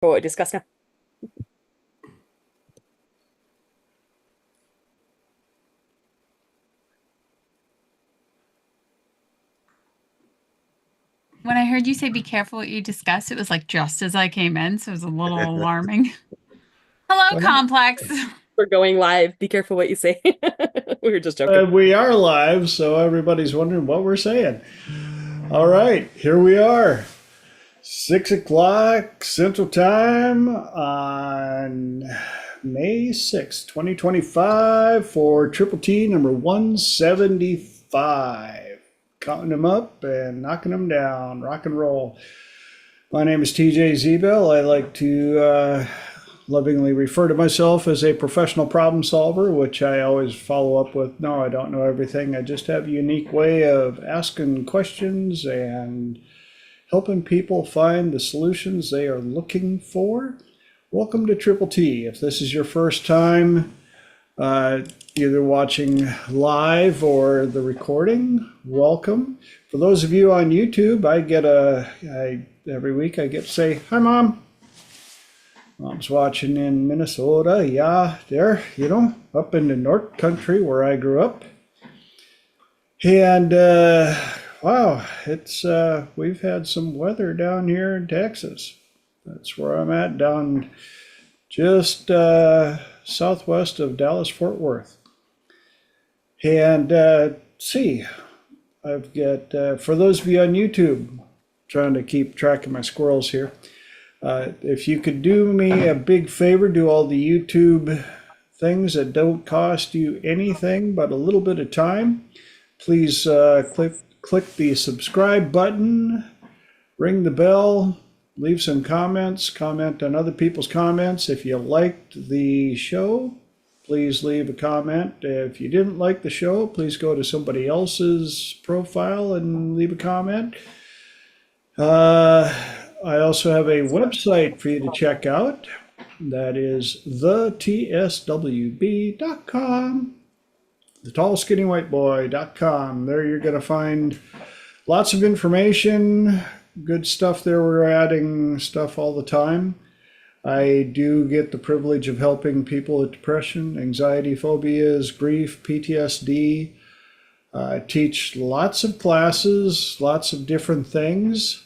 for what we discuss now. When I heard you say be careful what you discuss, it was like just as I came in, so it was a little alarming. Hello, Complex. We're going live. Be careful what you say. We were just joking. We are live, so everybody's wondering what we're saying. All right, here we are. 6 o'clock Central Time on May 6th, 2025 for Triple T number 175. Counting them up and knocking them down. Rock and roll. My name is TJ Zebel. I like to lovingly refer to myself as a professional problem solver, which I always follow up with, no, I don't know everything. I just have a unique way of asking questions and helping people find the solutions they are looking for. Welcome to Triple T. If this is your first time either watching live or the recording, welcome. For those of you on YouTube, every week I get to say, hi, Mom. Mom's watching in Minnesota. Yeah, there, up in the North Country where I grew up. And wow, we've had some weather down here in Texas. That's where I'm at, down just southwest of Dallas-Fort Worth. And see, I've got, for those of you on YouTube, trying to keep track of my squirrels here, if you could do me a big favor, do all the YouTube things that don't cost you anything but a little bit of time. Please click the subscribe button, ring the bell, leave some comments, comment on other people's comments. If you liked the show, please leave a comment. If you didn't like the show, please go to somebody else's profile and leave a comment. I also have a website for you to check out. That is thetswb.com, thetallskinnywhiteboy.com. There you're going to find lots of information, good stuff there. We're adding stuff all the time. I do get the privilege of helping people with depression, anxiety, phobias, grief, PTSD. I teach lots of classes, lots of different things.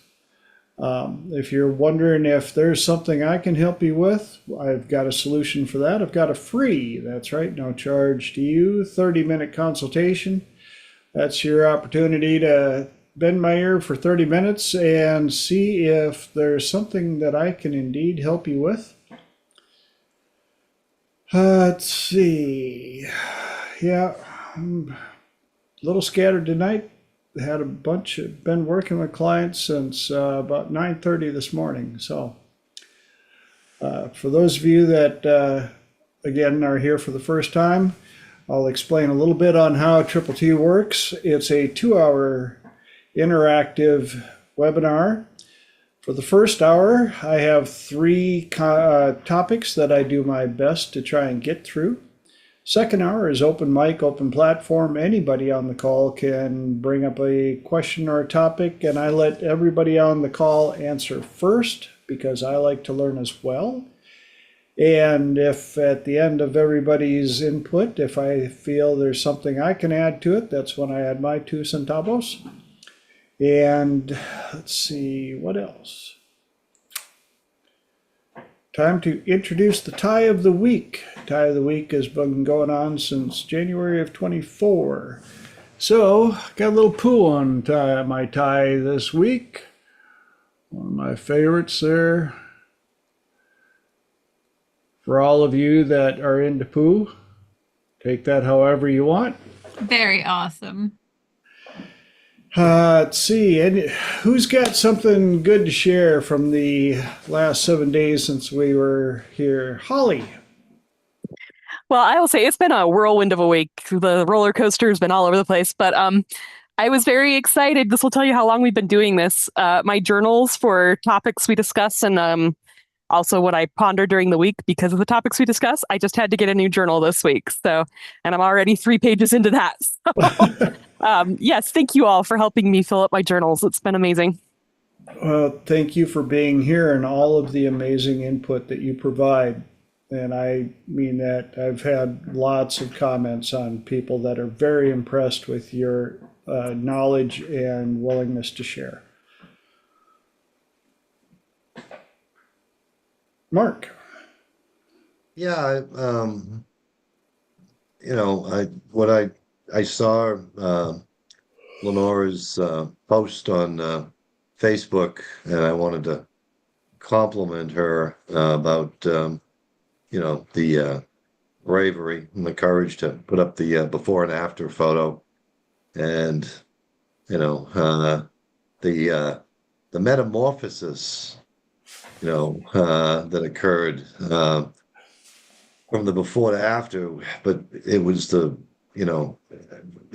If you're wondering if there's something I can help you with, I've got a solution for that. I've got a free, that's right, no charge to you, 30-minute consultation. That's your opportunity to bend my ear for 30 minutes and see if there's something that I can indeed help you with. Let's see. Yeah, I'm a little scattered tonight. Had been working with clients since about 9:30 this morning. So for those of you that, again, are here for the first time, I'll explain a little bit on how Triple T works. It's a 2-hour interactive webinar. For the first hour, I have 3 topics that I do my best to try and get through. Second hour is open mic, open platform. Anybody on the call can bring up a question or a topic, and I let everybody on the call answer first because I like to learn as well. And if at the end of everybody's input, if I feel there's something I can add to it, that's when I add my 2 centavos. And let's see, what else? Time to introduce the tie of the week. Tie of the week has been going on since January of 24. So, got a little poo on my tie this week. One of my favorites there. For all of you that are into poo, take that however you want. Very awesome. Let's see, and who's got something good to share from the last 7 days since we were here? Holly. Well, I will say it's been a whirlwind of a week. The roller coaster has been all over the place, but I was very excited. This will tell you how long we've been doing this. My journals for topics we discuss and also what I ponder during the week because of the topics we discuss. I just had to get a new journal this week. So, and I'm already 3 pages into that. So, yes, thank you all for helping me fill up my journals. It's been amazing. Well, thank you for being here and all of the amazing input that you provide. And I mean that I've had lots of comments on people that are very impressed with your knowledge and willingness to share. Mark. Yeah, what I saw Lenora's post on Facebook, and I wanted to compliment her about the bravery and the courage to put up the before and after photo, and you know the metamorphosis that occurred from the before to after. But it was the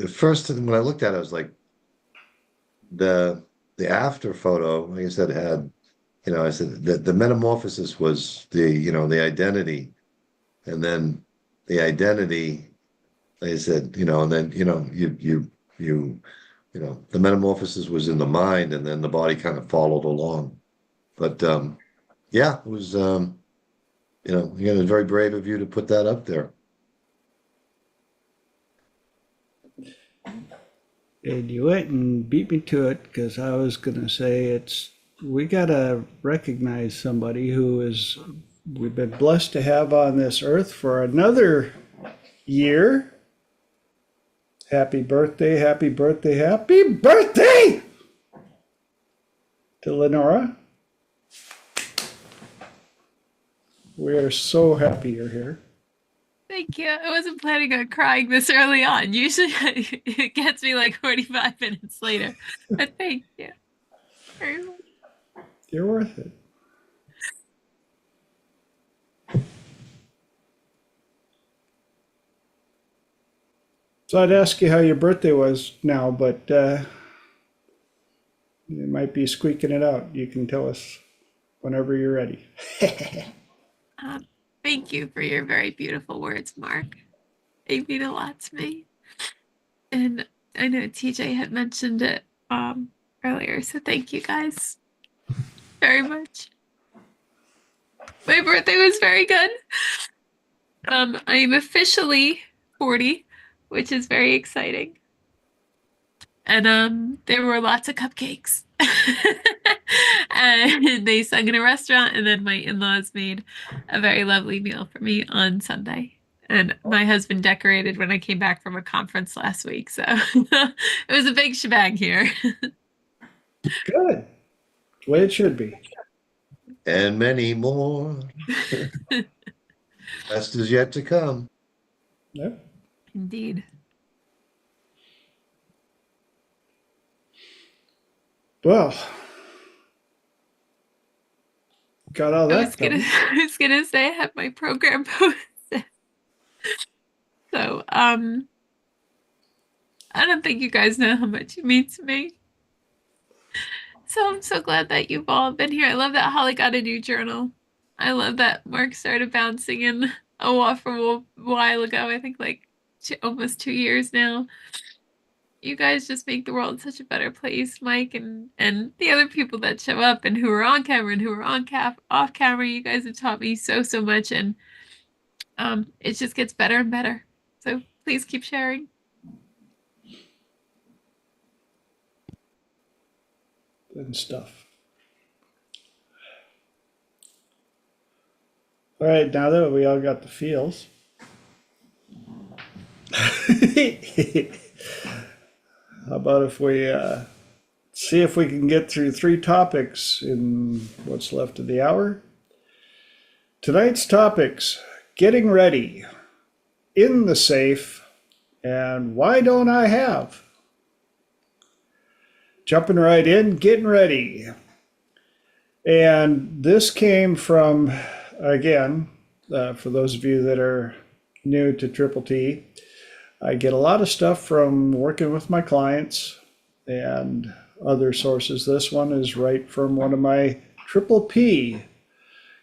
first thing when I looked at it, I was like, the after photo, like I said, had, I said that the metamorphosis was the identity, and then the identity, like I said, and then the metamorphosis was in the mind, and then the body kind of followed along. But yeah, it was again, it's very brave of you to put that up there. And you went and beat me to it because I was going to say we got to recognize somebody we've been blessed to have on this earth for another year. Happy birthday, happy birthday, happy birthday to Lenora. We are so happy you're here. Thank you. I wasn't planning on crying this early on. Usually it gets me like 45 minutes later. But thank you very much. You're worth it. So I'd ask you how your birthday was now, but it might be squeaking it out. You can tell us whenever you're ready. Thank you for your very beautiful words, Mark. They mean a lot to me. And I know TJ had mentioned it earlier, so thank you guys very much. My birthday was very good. I am officially 40, which is very exciting. And there were lots of cupcakes. And they sung in a restaurant, and then my in-laws made a very lovely meal for me on Sunday. And my husband decorated when I came back from a conference last week. So it was a big shebang here. Good. The way it should be. And many more. Best is yet to come. Yep. Indeed. Well, got all that done. I was gonna say I have my program posted. So I don't think you guys know how much it means to me. So I'm so glad that you've all been here. I love that Holly got a new journal. I love that Mark started bouncing in a while ago. I think like almost 2 years now. You guys just make the world such a better place, Mike, and the other people that show up and who are on camera and who are off camera. You guys have taught me so much, and it just gets better and better. So please keep sharing. And stuff. All right, now that we all got the feels. How about if we see if we can get through 3 topics in what's left of the hour? Tonight's topics: getting ready, in the safe, and why don't I have? Jumping right in, getting ready. And this came from, again, for those of you that are new to Triple T, I get a lot of stuff from working with my clients and other sources. This one is right from one of my Triple P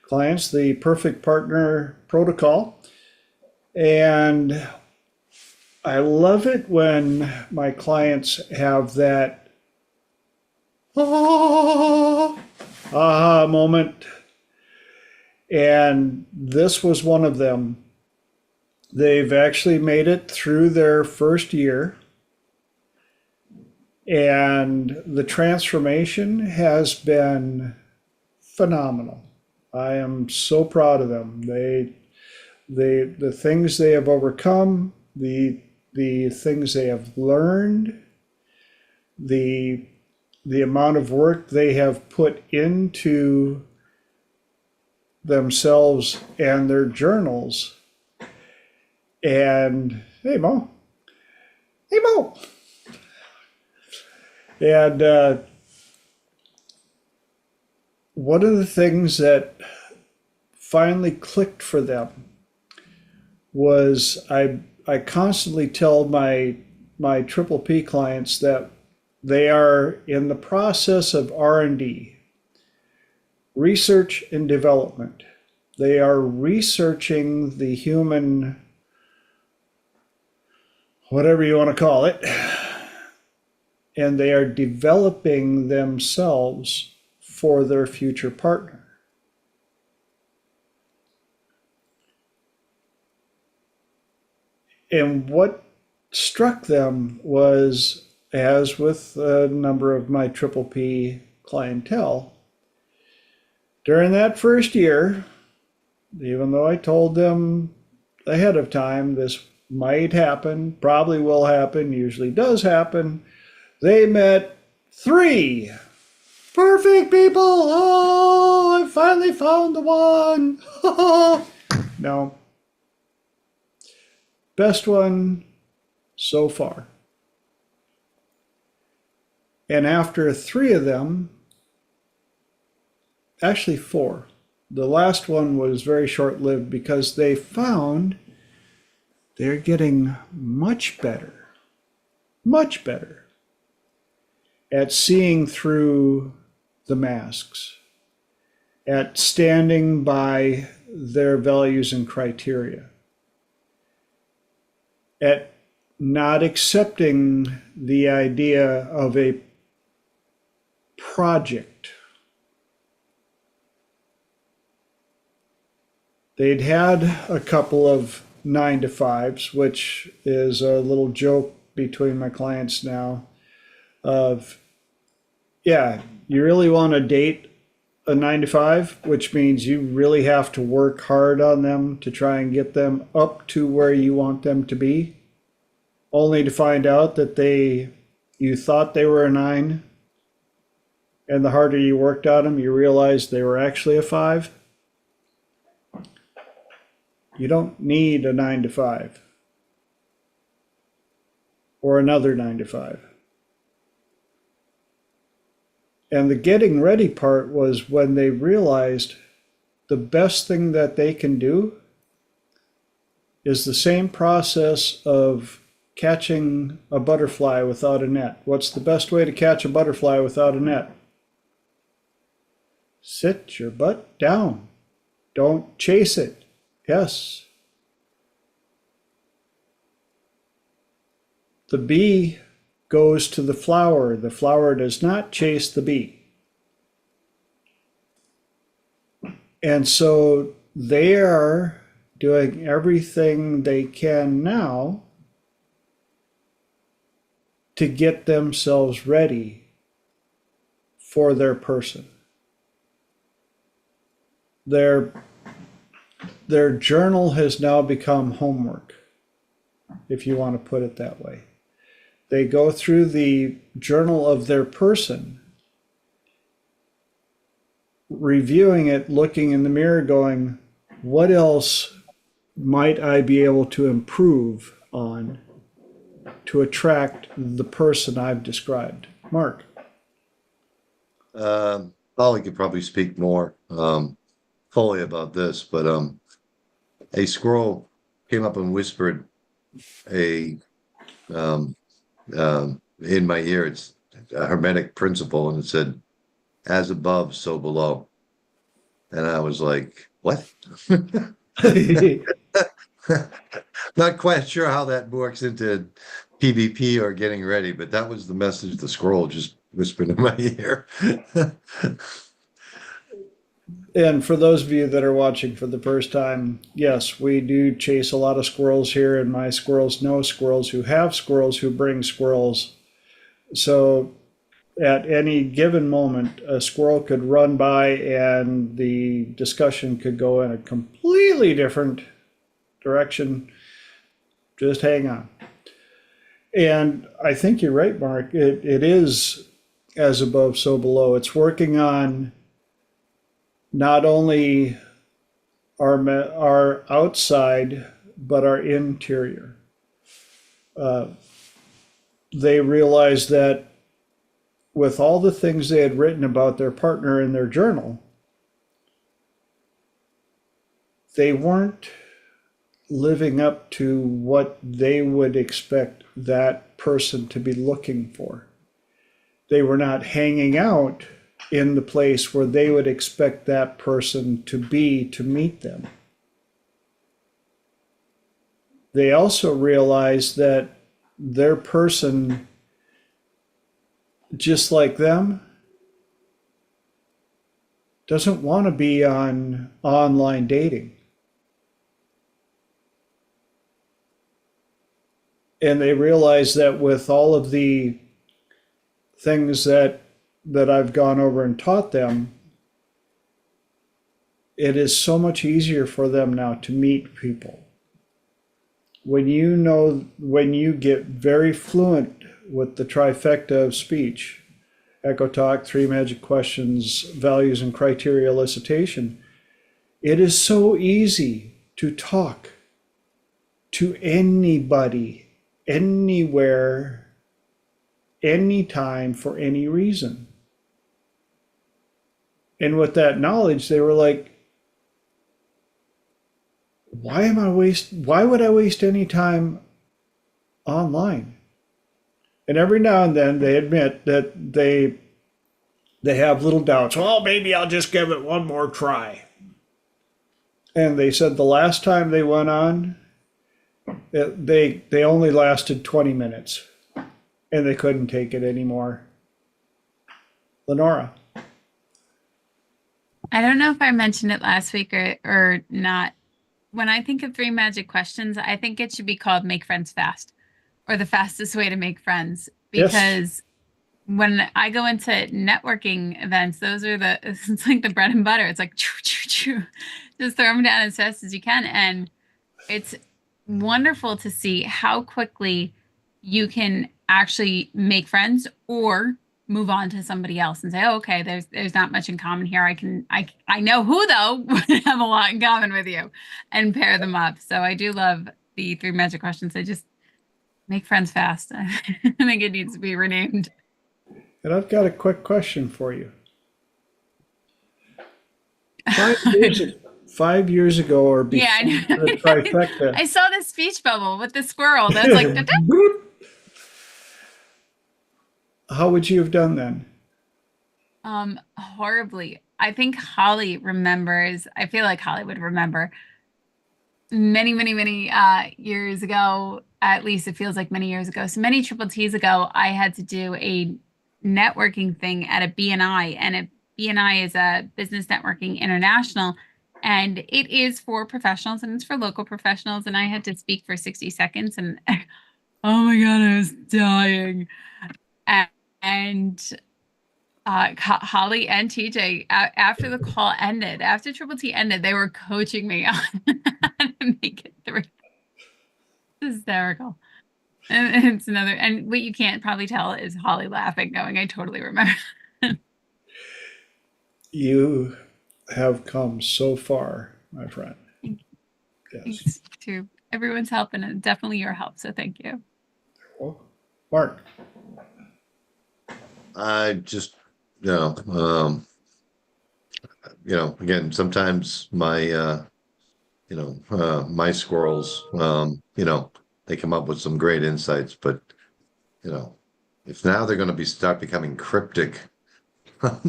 clients, the Perfect Partner Protocol. And I love it when my clients have that aha moment. And this was one of them. They've actually made it through their first year, and the transformation has been phenomenal. I am so proud of them. The things they have overcome, the things they have learned, the amount of work they have put into themselves and their journals. And hey Mo, and one of the things that finally clicked for them was I constantly tell my triple P clients that they are in the process of R&D, research and development. They are researching the human, whatever you want to call it, and they are developing themselves for their future partner. And what struck them was, as with a number of my triple P clientele, during that first year, even though I told them ahead of time this might happen, probably will happen, usually does happen, they met 3 perfect people. Oh, I finally found the one. No. Best one so far. And after 3 of them, actually 4, the last one was very short-lived because they found they're getting much better at seeing through the masks, at standing by their values and criteria, at not accepting the idea of a project. They'd had a couple of 9-to-5s, which is a little joke between my clients now of, yeah, you really want to date a 9-to-5, which means you really have to work hard on them to try and get them up to where you want them to be, only to find out that you thought they were a 9, and the harder you worked on them, you realized they were actually a 5. You don't need a 9-to-5 or another 9-to-5. And the getting ready part was when they realized the best thing that they can do is the same process of catching a butterfly without a net. What's the best way to catch a butterfly without a net? Sit your butt down. Don't chase it. Yes. The bee goes to the flower. The flower does not chase the bee. And so they are doing everything they can now to get themselves ready for their person. Their journal has now become homework, if you want to put it that way. They go through the journal of their person, reviewing it, looking in the mirror, going, what else might I be able to improve on to attract the person I've described? Mark. Holly could probably speak more fully about this, but a squirrel came up and whispered in my ear. It's a hermetic principle, and it said, as above, so below. And I was like, what? Not quite sure how that works into PvP or getting ready, but that was the message the scroll just whispered in my ear. And for those of you that are watching for the first time, yes, we do chase a lot of squirrels here, and my squirrels know squirrels who have squirrels who bring squirrels. So at any given moment, a squirrel could run by and the discussion could go in a completely different direction. Just hang on. And I think you're right, Mark. It is as above, so below. It's working on not only our outside, but our interior. They realized that with all the things they had written about their partner in their journal, they weren't living up to what they would expect that person to be looking for. They were not hanging out in the place where they would expect that person to be to meet them. They also realized that their person, just like them, doesn't want to be on online dating. And they realize that with all of the things that I've gone over and taught them, it is so much easier for them now to meet people. When you get very fluent with the trifecta of speech, echo talk, three magic questions, values and criteria elicitation, it is so easy to talk to anybody, anywhere, anytime, for any reason. And with that knowledge, they were like, why would I waste any time online? And every now and then they admit that they have little doubts. Well, maybe I'll just give it one more try. And they said the last time they went on, they only lasted 20 minutes and they couldn't take it anymore. Lenora. I don't know if I mentioned it last week or not. When I think of three magic questions, I think it should be called Make Friends Fast, or the fastest way to make friends. Because Yes. when I go into networking events, those are it's like the bread and butter. It's like, choo, choo, choo. Just throw them down as fast as you can. And it's wonderful to see how quickly you can actually make friends or move on to somebody else and say, oh, okay, there's not much in common here. I know who though would have a lot in common with you, and pair them up. So I do love the three magic questions. They just make friends fast. I think it needs to be renamed. And I've got a quick question for you. 5 years ago or before Yeah, I know. the trifecta. I saw the speech bubble with the squirrel. That's like, How would you have done then? horribly. I think Holly remembers. I feel like Holly would remember many, many, many years ago. At least it feels like many years ago. So many triple T's ago, I had to do a networking thing at a BNI, and a BNI is a Business Networking International, and it is for professionals and it's for local professionals. And I had to speak for 60 seconds, and oh my God, I was dying. And Holly and TJ, after the call ended, after Triple T ended, they were coaching me on how to make it through. It's hysterical. And it's another, and what you can't probably tell is Holly laughing, going, I totally remember. You have come so far, my friend. Thank you. Yes. Thanks to everyone's help, and definitely your help. So thank you. Well, Mark. I just, again, sometimes my, my squirrels, they come up with some great insights, but, if now they're going to start becoming cryptic, I'm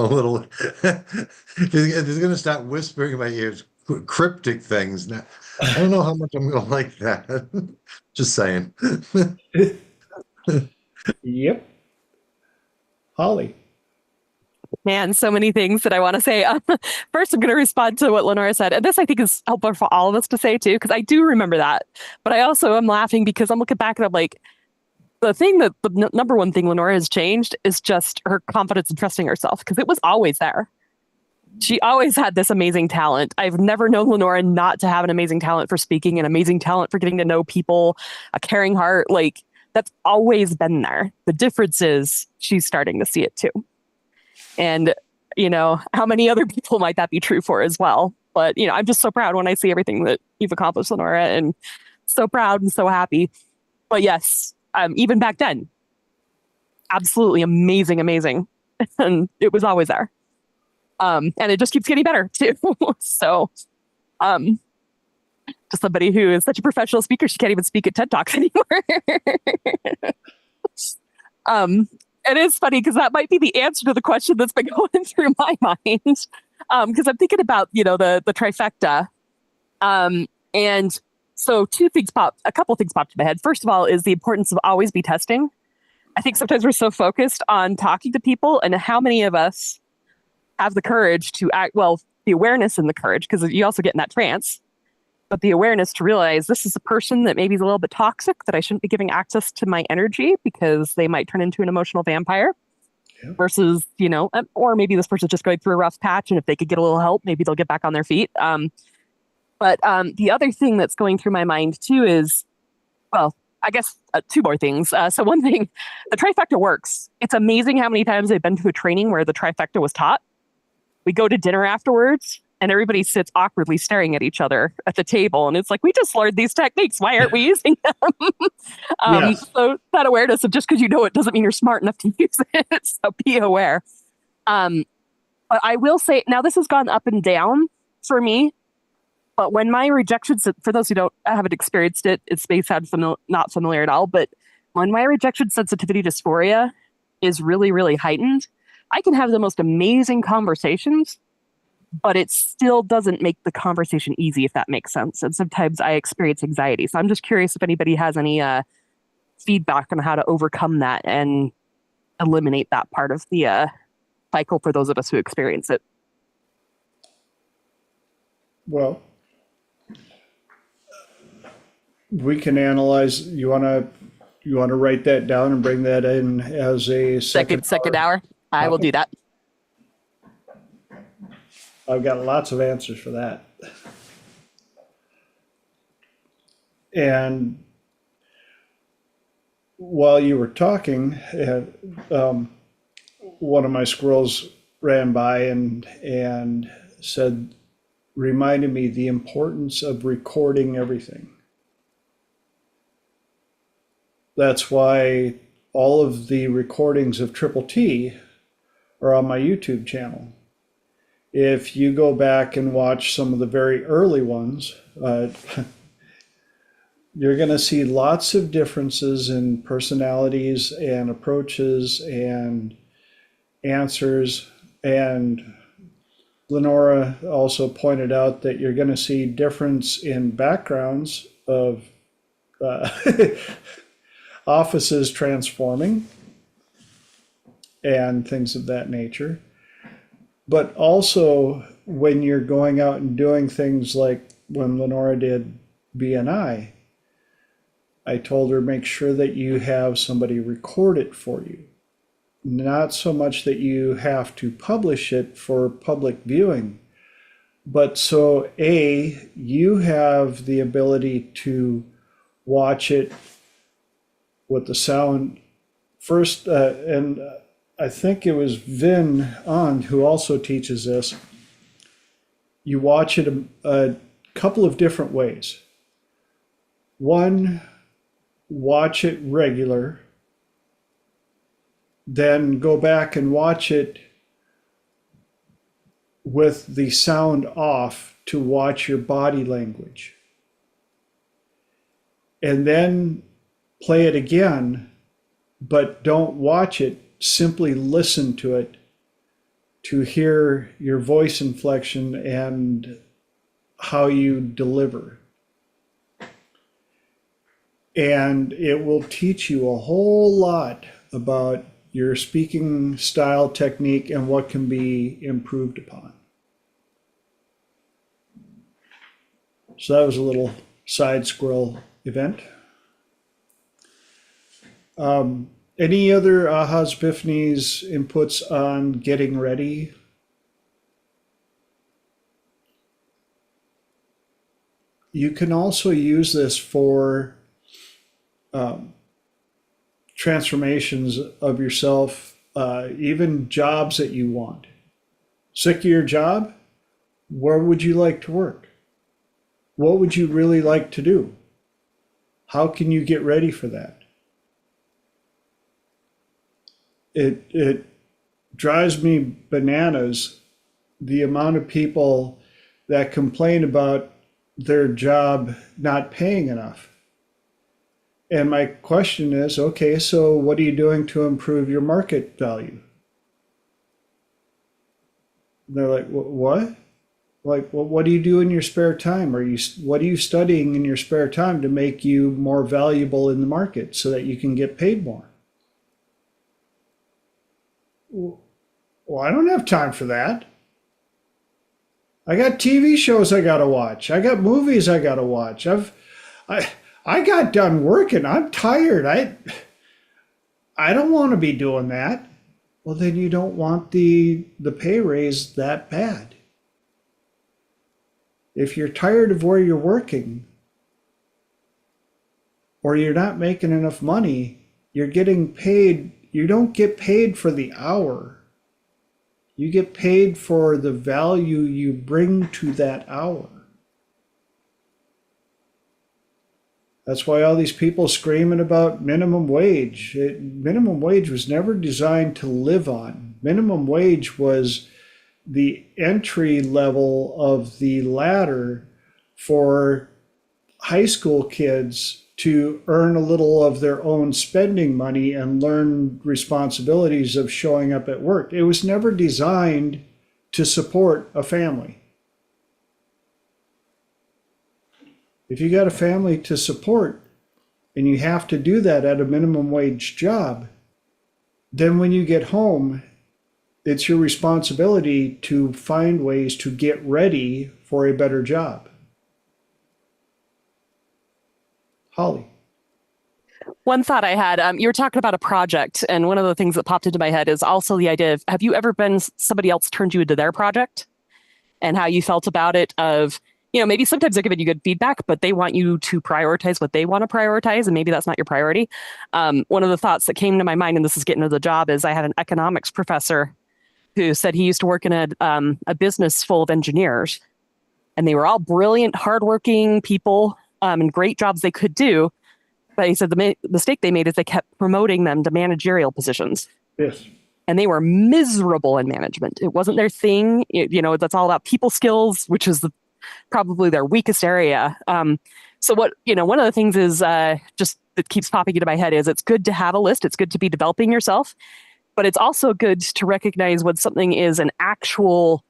a little, they're going to start whispering in my ears cryptic things. Now, I don't know how much I'm going to like that. Just saying. Yep. Holly. Man, so many things that I want to say. First, I'm going to respond to what Lenora said. And this, I think, is helpful for all of us to say, too, because I do remember that. But I also am laughing because I'm looking back and I'm like, the thing that the number one thing Lenora has changed is just her confidence and trusting herself, because it was always there. She always had this amazing talent. I've never known Lenora not to have an amazing talent for speaking, an amazing talent for getting to know people, a caring heart. Like, that's always been there. The difference is she's starting to see it, too. And, how many other people might that be true for as well? But, I'm just so proud when I see everything that you've accomplished, Lenora, and so proud and so happy. But yes, even back then, absolutely amazing, amazing. And it was always there. And it just keeps getting better too. So, just somebody who is such a professional speaker, she can't even speak at TED Talks anymore. And it's funny because that might be the answer to the question that's been going through my mind. Because I'm thinking about, the trifecta. And so a couple of things popped in my head. First of all is the importance of always be testing. I think sometimes we're so focused on talking to people, and how many of us have the courage to act, well, the awareness and the courage, because you also get in that trance, but the awareness to realize this is a person that maybe is a little bit toxic, that I shouldn't be giving access to my energy because they might turn into an emotional vampire. Yeah. Versus, or maybe this person's just going through a rough patch, and if they could get a little help, maybe they'll get back on their feet. But the other thing that's going through my mind too is, well, I guess two more things. So one thing, the trifecta works. It's amazing how many times I've been to a training where the trifecta was taught. We go to dinner afterwards, and everybody sits awkwardly staring at each other at the table. And it's like, we just learned these techniques. Why aren't we using them? Yes. So that awareness of just because you know it doesn't mean you're smart enough to use it. So be aware. But I will say, now this has gone up and down for me. But when my rejection, for those who haven't experienced it, it may sound not familiar at all. But when my rejection sensitivity dysphoria is really, really heightened, I can have the most amazing conversations, but it still doesn't make the conversation easy, if that makes sense. And sometimes I experience anxiety. So I'm just curious if anybody has any feedback on how to overcome that and eliminate that part of the cycle for those of us who experience it. Well, we can analyze. You want to write that down and bring that in as a second hour? I will do that. I've got lots of answers for that. And while you were talking, one of my squirrels ran by and said, reminded me the importance of recording everything. That's why all of the recordings of Triple T are on my YouTube channel. If you go back and watch some of the very early ones, you're going to see lots of differences in personalities and approaches and answers. And Lenora also pointed out that you're going to see difference in backgrounds of offices transforming and things of that nature. But also when you're going out and doing things like when Lenora did BNI, I told her make sure that you have somebody record it for you. Not so much that you have to publish it for public viewing, but so you have the ability to watch it with the sound first, and I think it was Vin On who also teaches this. You watch it a couple of different ways. One, watch it regular, then go back and watch it with the sound off to watch your body language. And then play it again, but don't watch it, simply listen to it to hear your voice inflection and how you deliver. And it will teach you a whole lot about your speaking style, technique, and what can be improved upon. So that was a little side squirrel event. Any other ahas, epiphanies, inputs on getting ready? You can also use this for transformations of yourself, even jobs that you want. Sick of your job? Where would you like to work? What would you really like to do? How can you get ready for that? It drives me bananas, the amount of people that complain about their job not paying enough. And my question is, okay, so what are you doing to improve your market value? And they're like, what? Like, well, what do you do in your spare time? What are you studying in your spare time to make you more valuable in the market so that you can get paid more? Well, I don't have time for that. I got TV shows I gotta watch. I got movies I gotta watch. I got done working. I'm tired. I don't want to be doing that. Well, then you don't want the pay raise that bad. If you're tired of where you're working, or you're not making enough money, you're getting paid. You don't get paid for the hour. You get paid for the value you bring to that hour. That's why all these people screaming about minimum wage. Minimum wage was never designed to live on. Minimum wage was the entry level of the ladder for high school kids to earn a little of their own spending money and learn responsibilities of showing up at work. It was never designed to support a family. If you got a family to support and you have to do that at a minimum wage job, then when you get home, it's your responsibility to find ways to get ready for a better job. Holly. One thought I had, you were talking about a project, and one of the things that popped into my head is also the idea of, have you ever been somebody else turned you into their project and how you felt about it of, maybe sometimes they're giving you good feedback, but they want you to prioritize what they want to prioritize, and maybe that's not your priority. One of the thoughts that came to my mind, and this is getting to the job, is I had an economics professor who said he used to work in a business full of engineers, and they were all brilliant, hardworking people and great jobs they could do. But he said the mistake they made is they kept promoting them to managerial positions. Yes. And they were miserable in management. It wasn't their thing. That's all about people skills, which is probably their weakest area. So one of the things is just that keeps popping into my head is it's good to have a list. It's good to be developing yourself, but it's also good to recognize when something is an actual,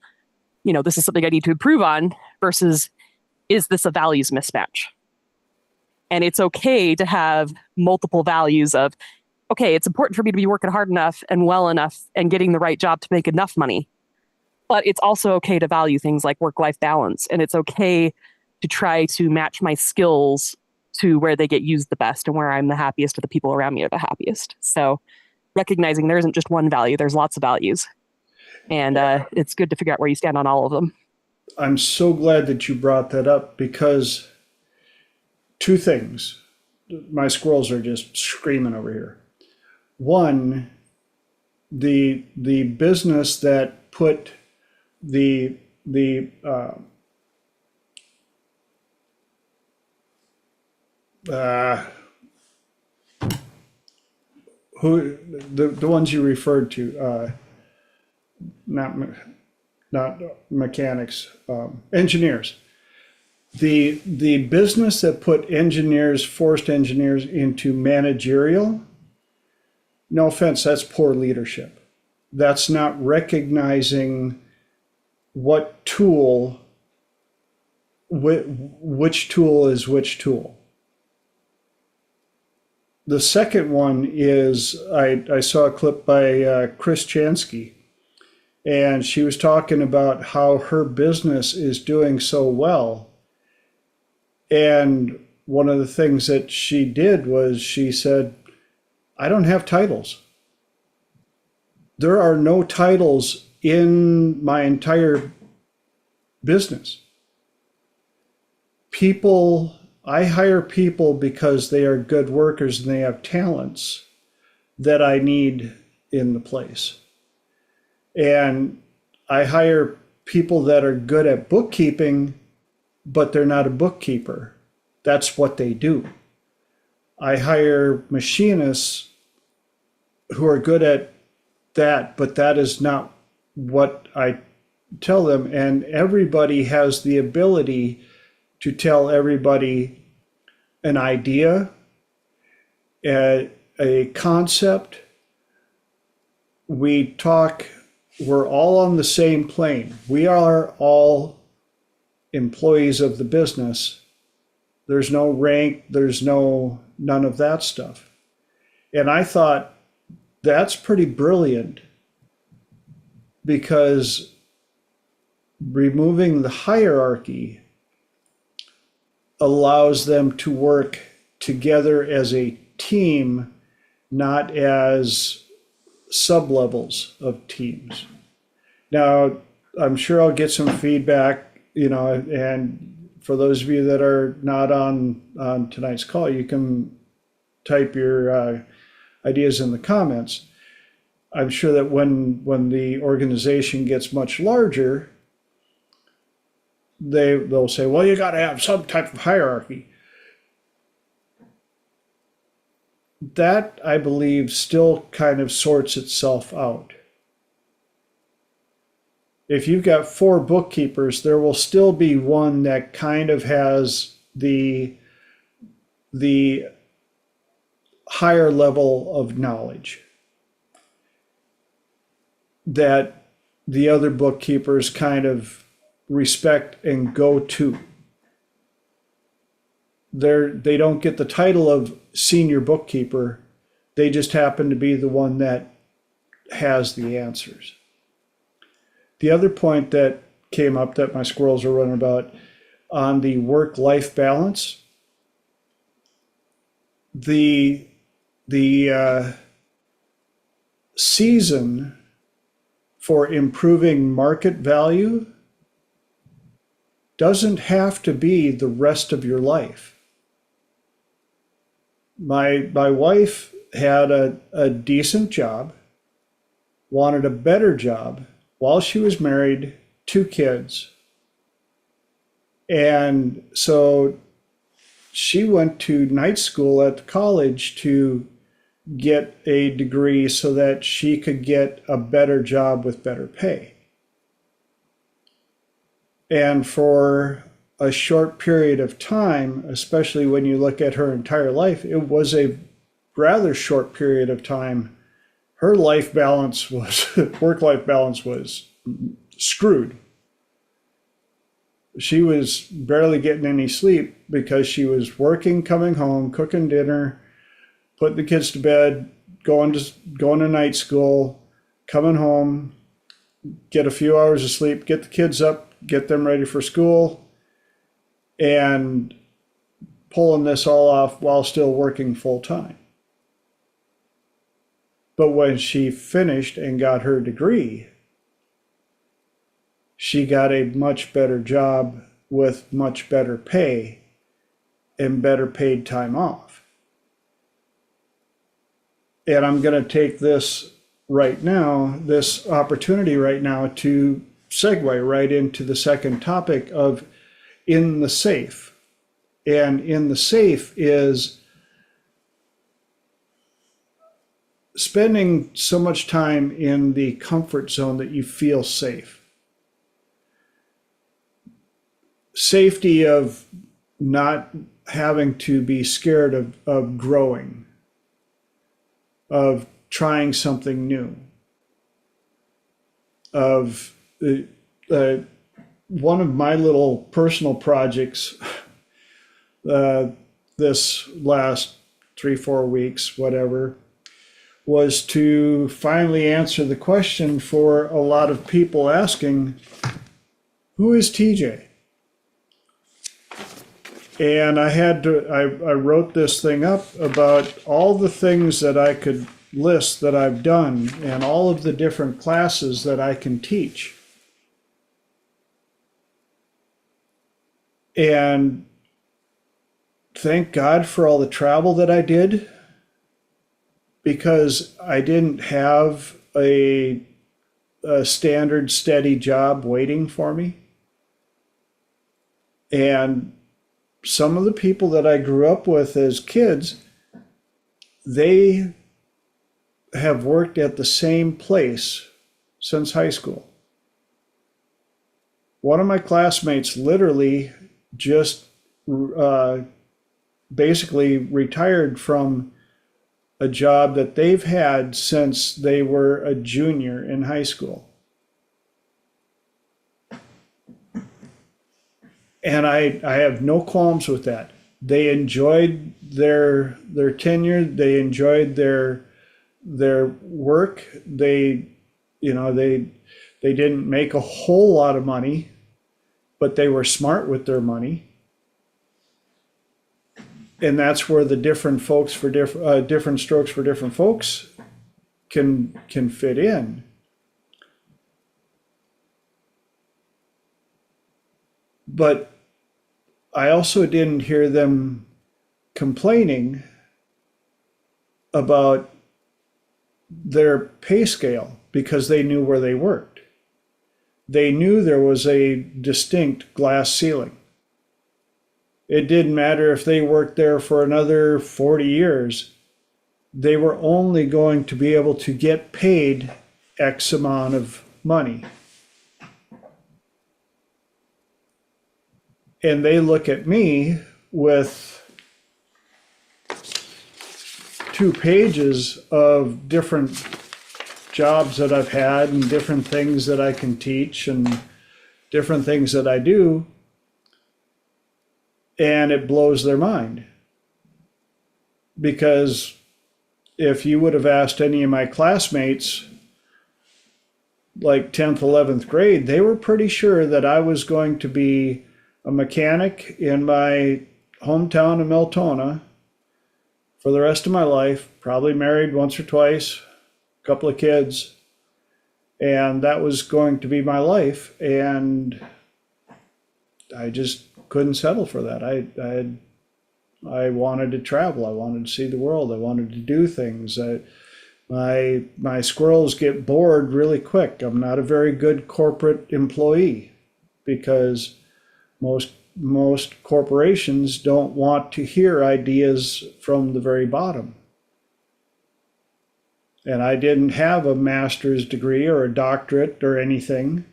this is something I need to improve on versus is this a values mismatch? And it's okay to have multiple values of, okay, it's important for me to be working hard enough and well enough and getting the right job to make enough money. But it's also okay to value things like work-life balance. And it's okay to try to match my skills to where they get used the best and where I'm the happiest or the people around me are the happiest. So recognizing there isn't just one value, there's lots of values. And it's good to figure out where you stand on all of them. I'm so glad that you brought that up because two things. My squirrels are just screaming over here. One, the business that put the ones you referred to, not mechanics, engineers. The business that put forced engineers into managerial, no offense, that's poor leadership. That's not recognizing what tool, which tool is which tool. the second one is I saw a clip by Chris Chansky, and she was talking about how her business is doing so well. And one of the things that she did was she said, I don't have titles. There are no titles in my entire business. I hire people because they are good workers and they have talents that I need in the place. And I hire people that are good at bookkeeping, but they're not a bookkeeper. That's what they do. I hire machinists who are good at that, but that is not what I tell them. And everybody has the ability to tell everybody an idea, a concept. We're all on the same plane. We are all employees of the business. There's no rank, there's none of that stuff. And I thought that's pretty brilliant, because removing the hierarchy allows them to work together as a team, not as sub-levels of teams. Now, I'm sure I'll get some feedback, and for those of you that are not on tonight's call, you can type your ideas in the comments. I'm sure that when the organization gets much larger, they'll say, well, you got to have some type of hierarchy. That, I believe, still kind of sorts itself out. If you've got 4 bookkeepers, there will still be one that kind of has the higher level of knowledge that the other bookkeepers kind of respect and go to. They don't get the title of senior bookkeeper. They just happen to be the one that has the answers. The other point that came up that my squirrels are running about on the work-life balance, the season for improving market value doesn't have to be the rest of your life. My wife had a decent job, wanted a better job while she was married, 2 kids. And so she went to night school at the college to get a degree so that she could get a better job with better pay. And for a short period of time, especially when you look at her entire life, it was a rather short period of time. Her life balance was, work-life balance was screwed. She was barely getting any sleep because she was working, coming home, cooking dinner, putting the kids to bed, going to night school, coming home, get a few hours of sleep, get the kids up, get them ready for school, and pulling this all off while still working full time. But when she finished and got her degree, she got a much better job with much better pay and better paid time off. And I'm going to take this opportunity right now to segue right into the second topic of in the safe. And in the safe is spending so much time in the comfort zone that you feel safe. Safety of not having to be scared of growing, of trying something new, of one of my little personal projects this last 3, 4 weeks, whatever, was to finally answer the question for a lot of people asking, who is TJ? And I wrote this thing up about all the things that I could list that I've done and all of the different classes that I can teach. And thank God for all the travel that I did, because I didn't have a standard steady job waiting for me. And some of the people that I grew up with as kids, they have worked at the same place since high school. One of my classmates literally just basically retired from a job that they've had since they were a junior in high school. And I have no qualms with that. They enjoyed their tenure. They enjoyed their work. They didn't make a whole lot of money, but they were smart with their money. And that's where the different folks for different strokes for different folks can fit in. But I also didn't hear them complaining about their pay scale because they knew where they worked. They knew there was a distinct glass ceiling. It didn't matter if they worked there for another 40 years. They were only going to be able to get paid X amount of money. And they look at me with 2 pages of different jobs that I've had and different things that I can teach and different things that I do. And it blows their mind. Because if you would have asked any of my classmates, like 10th, 11th grade, they were pretty sure that I was going to be a mechanic in my hometown of Meltona for the rest of my life, probably married once or twice, a couple of kids, and that was going to be my life. And I just couldn't settle for that. I wanted to travel. I wanted to see the world. I wanted to do things. My squirrels get bored really quick. I'm not a very good corporate employee because most corporations don't want to hear ideas from the very bottom. And I didn't have a master's degree or a doctorate or anything.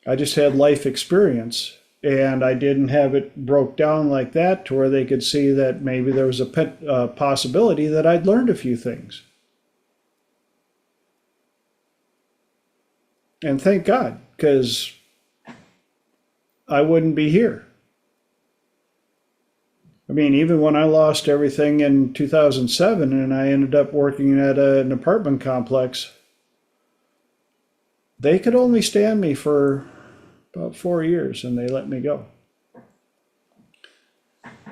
I just had life experience. And I didn't have it broke down like that to where they could see that maybe there was a possibility that I'd learned a few things. And thank God, because I wouldn't be here. I mean, even when I lost everything in 2007 and I ended up working at an apartment complex, they could only stand me for about 4 years and they let me go.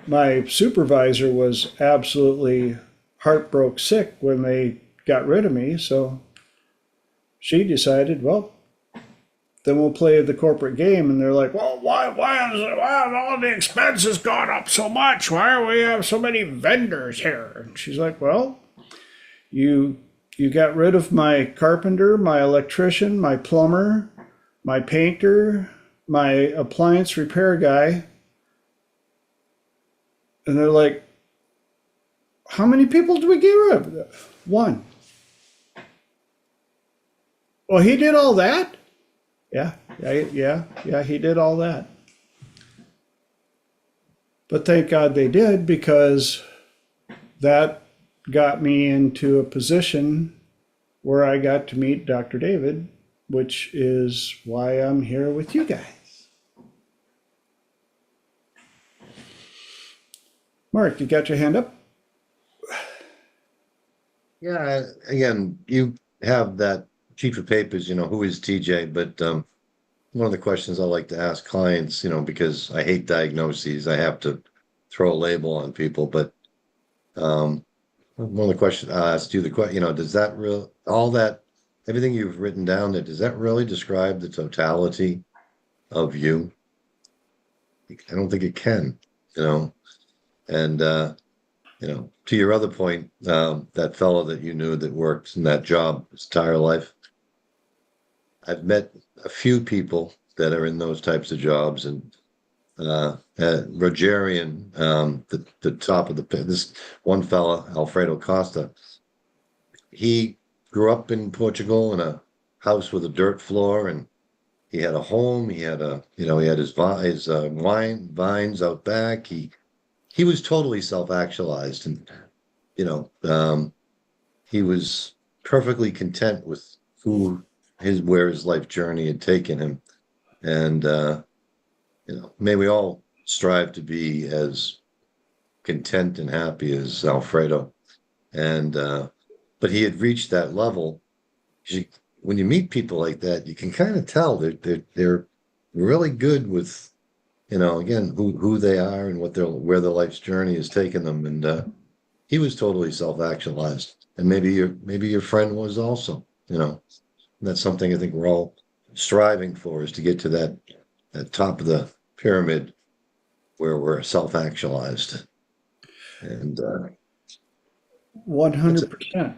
My supervisor was absolutely heartbroken sick when they got rid of me, so she decided, well, then we'll play the corporate game. And they're like, well, why have all the expenses gone up so much? Why do we have so many vendors here? And she's like, well, you got rid of my carpenter, my electrician, my plumber, my painter, my appliance repair guy. And they're like, how many people do we get rid of? 1. Well, he did all that? Yeah, he did all that. But thank God they did, because that got me into a position where I got to meet Dr. David, which is why I'm here with you guys. Mark, you got your hand up? Yeah, again, you have that sheet of papers, who is TJ? But one of the questions I like to ask clients, because I hate diagnoses, I have to throw a label on people. But one of the questions I asked you, does that all that everything you've written down there, does that really describe the totality of you? I don't think it can, and to your other point, that fellow that you knew that worked in that job his entire life. I've met a few people that are in those types of jobs, and Rogerian, the top of this one fella, Alfredo Costa, he grew up in Portugal in a house with a dirt floor, and he had a home. He had he had his wine vines out back. He was totally self-actualized, and he was perfectly content with where his life journey had taken him. And may we all strive to be as content and happy as Alfredo. And but he had reached that level. When you meet people like that, you can kind of tell they're really good with, again, who they are and where their life's journey has taken them. And he was totally self-actualized, and maybe your friend was also. That's something I think we're all striving for, is to get to that top of the pyramid where we're self-actualized. And 100%.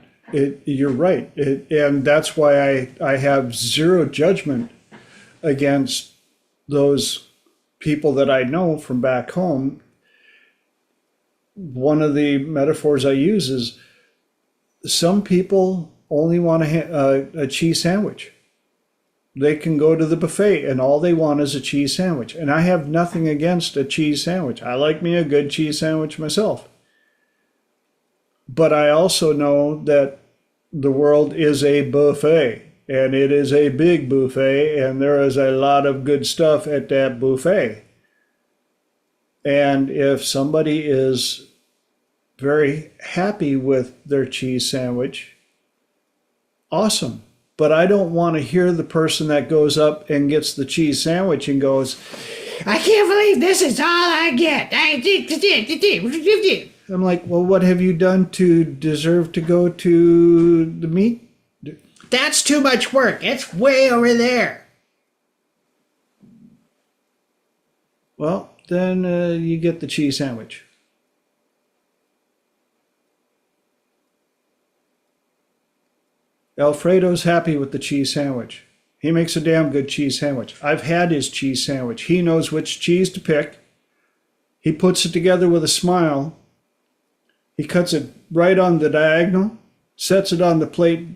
You're right. And that's why I have zero judgment against those people that I know from back home. One of the metaphors I use is some people only want a cheese sandwich. They can go to the buffet and all they want is a cheese sandwich. And I have nothing against a cheese sandwich. I like me a good cheese sandwich myself. But I also know that the world is a buffet, and it is a big buffet, and there is a lot of good stuff at that buffet. And if somebody is very happy with their cheese sandwich, awesome. But I don't want to hear the person that goes up and gets the cheese sandwich and goes, I can't believe this is all I get. I'm like, well, what have you done to deserve to go to the meat? That's too much work. It's way over there. Well, then you get the cheese sandwich. Alfredo's happy with the cheese sandwich. He makes a damn good cheese sandwich. I've had his cheese sandwich. He knows which cheese to pick. He puts it together with a smile. He cuts it right on the diagonal, sets it on the plate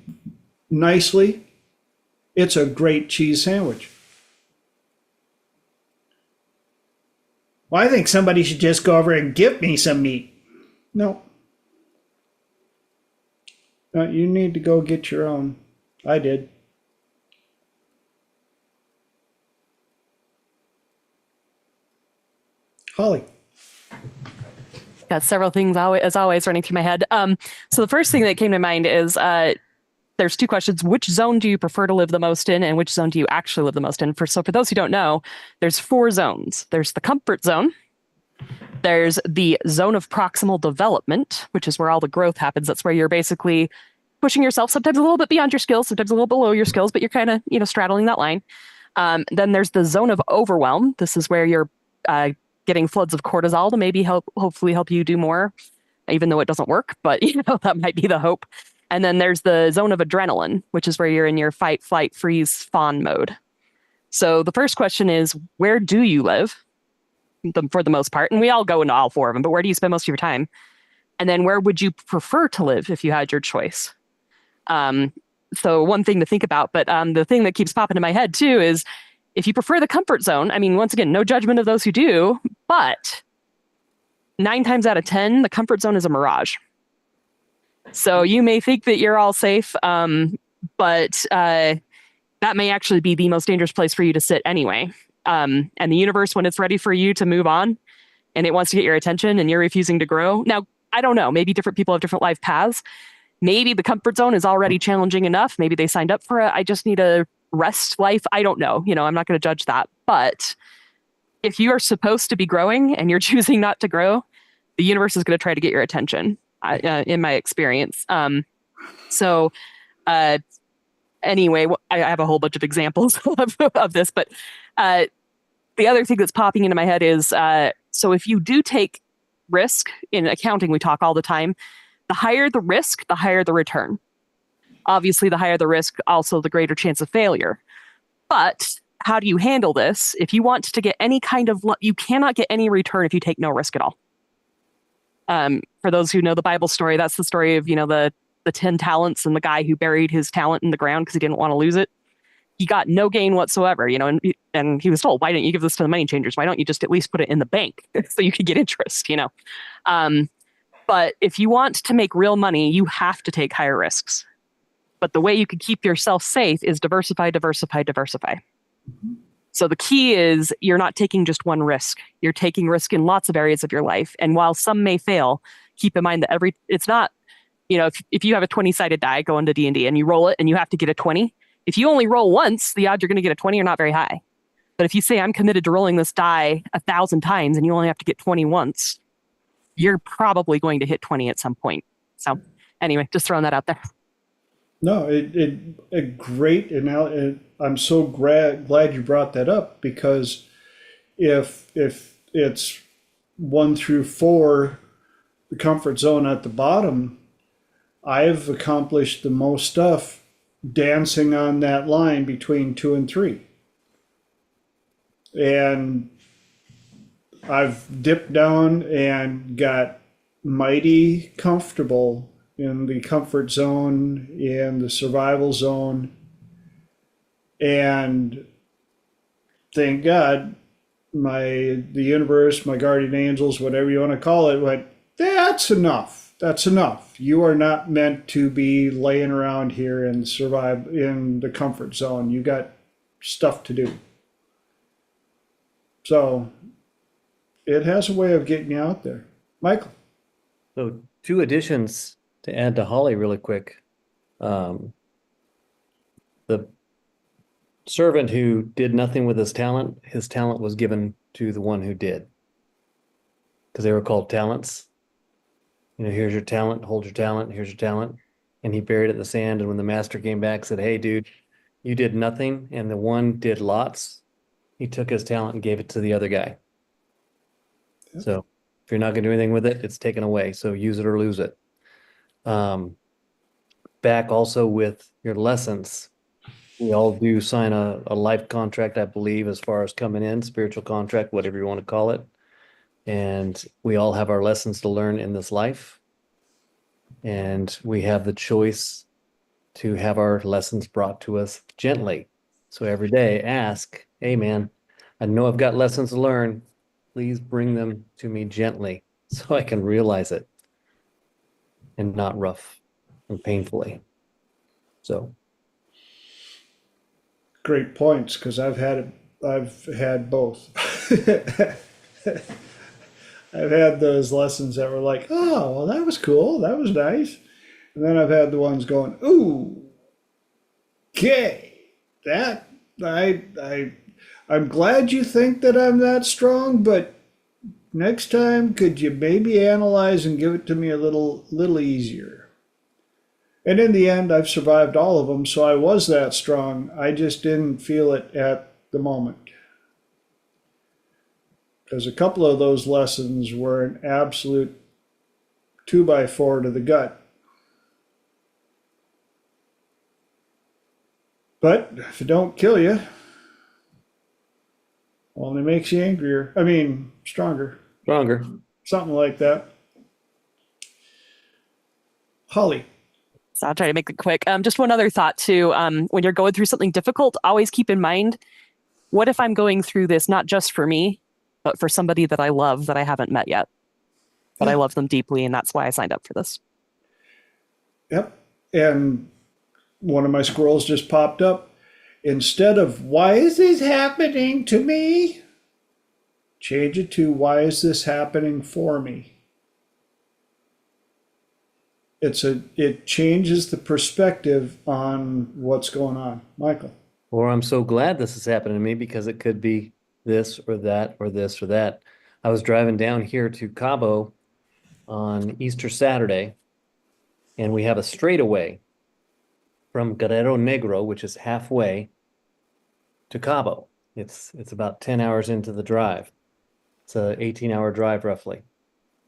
nicely. It's a great cheese sandwich. Well, I think somebody should just go over and give me some meat. No. You need to go get your own. I did. Holly. Got several things as always running through my head. So the first thing that came to mind is there's two questions. Which zone do you prefer to live the most in, and which zone do you actually live the most in? So for those who don't know, there's 4 zones. There's the comfort zone. There's the zone of proximal development, which is where all the growth happens. That's where you're basically pushing yourself sometimes a little bit beyond your skills, sometimes a little below your skills, but you're kind of, straddling that line. Then there's the zone of overwhelm. This is where you're getting floods of cortisol to maybe hopefully help you do more, even though it doesn't work, but that might be the hope. And then there's the zone of adrenaline, which is where you're in your fight, flight, freeze, fawn mode. So the first question is, where do you live? For the most part, and we all go into all 4 of them, but where do you spend most of your time? And then where would you prefer to live if you had your choice? So one thing to think about, but the thing that keeps popping in my head too is, if you prefer the comfort zone, I mean, once again, no judgment of those who do, but 9 times out of 10, the comfort zone is a mirage. So you may think that you're all safe, but that may actually be the most dangerous place for you to sit anyway. And the universe, when it's ready for you to move on and it wants to get your attention and you're refusing to grow. Now, I don't know, maybe different people have different life paths. maybe the comfort zone is already challenging enough. Maybe they signed up for it. I just need a rest life. I don't know. I'm not going to judge that. But if you are supposed to be growing and you're choosing not to grow, the universe is going to try to get your attention, in my experience. So anyway, I have a whole bunch of examples of this, but the other thing that's popping into my head is, so if you do take risk in accounting, we talk all the time, the higher the risk, the higher the return. Obviously, the higher the risk, also the greater chance of failure. But how do you handle this? If you want to get any kind of, you cannot get any return if you take no risk at all. For those who know the Bible story, that's the story of, the 10 talents and the guy who buried his talent in the ground because he didn't want to lose it. He got no gain whatsoever, and he was told, why didn't you give this to the money changers? Why don't you just at least put it in the bank so you could get interest, But if you want to make real money, you have to take higher risks. But the way you can keep yourself safe is diversify, diversify, diversify. Mm-hmm. So the key is you're not taking just one risk. You're taking risk in lots of areas of your life. And while some may fail, keep in mind that it's not, if you have a 20-sided die going to D&D and you roll it and you have to get a 20, if you only roll once, the odds you're going to get a 20 are not very high. But if you say, I'm committed to rolling this die 1,000 times and you only have to get 20 once, you're probably going to hit 20 at some point. So anyway, just throwing that out there. No, a great analogy. I'm so glad you brought that up, because if it's 1 through 4, the comfort zone at the bottom, I've accomplished the most stuff dancing on that line between 2 and 3. And I've dipped down and got mighty comfortable in the comfort zone, in the survival zone. And thank God, the universe, my guardian angels, whatever you want to call it, went, that's enough. That's enough. You are not meant to be laying around here and survive in the comfort zone. You got stuff to do. So it has a way of getting you out there. Michael. So 2 additions to add to Holly really quick. The servant who did nothing with his talent was given to the one who did, because they were called talents. Here's your talent, hold your talent, here's your talent. And he buried it in the sand. And when the master came back, said, hey, dude, you did nothing. And the one did lots. He took his talent and gave it to the other guy. Yep. So if you're not going to do anything with it, it's taken away. So use it or lose it. Back also with your lessons. We all do sign a life contract, I believe, as far as coming in, spiritual contract, whatever you want to call it. And we all have our lessons to learn in this life. And we have the choice to have our lessons brought to us gently. So every day ask, hey man, I know I've got lessons to learn. Please bring them to me gently so I can realize it, and not rough and painfully. So great points, because I've had both. I've had those lessons that were like, oh, well, that was cool, that was nice. And then I've had the ones going, ooh, okay, that I'm glad you think that I'm that strong, but next time could you maybe analyze and give it to me a little easier? And in the end, I've survived all of them, so I was that strong. I just didn't feel it at the moment. Because a couple of those lessons were an absolute 2x4 to the gut. But if it don't kill you, only makes you angrier. I mean, stronger. Stronger. Something like that. Holly. So I'll try to make it quick. Just one other thought too. When you're going through something difficult, always keep in mind, what if I'm going through this not just for me, but for somebody that I love that I haven't met yet? But I love them deeply, and that's why I signed up for this. Yep. And one of my squirrels just popped up. Instead of, why is this happening to me? Change it to, why is this happening for me? it changes the perspective on what's going on. Michael. Or I'm so glad this is happening to me because it could be this or that or this or that. I was driving down here to Cabo on Easter Saturday, and we have a straightaway from Guerrero Negro, which is halfway to Cabo. It's about 10 hours into the drive. It's a 18-hour drive roughly.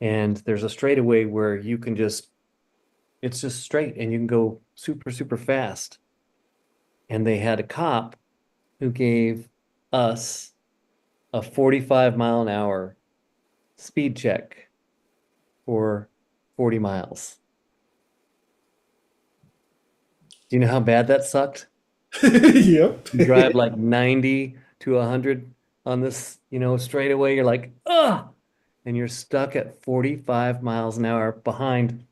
And there's a straightaway where you can it's just straight and you can go super, super fast. And they had a cop who gave us a 45-mile-an-hour speed check for 40 miles. Do you know how bad that sucked? Yep. You drive like 90 to 100 on this, straightaway. You're like, ugh, and you're stuck at 45 miles an hour behind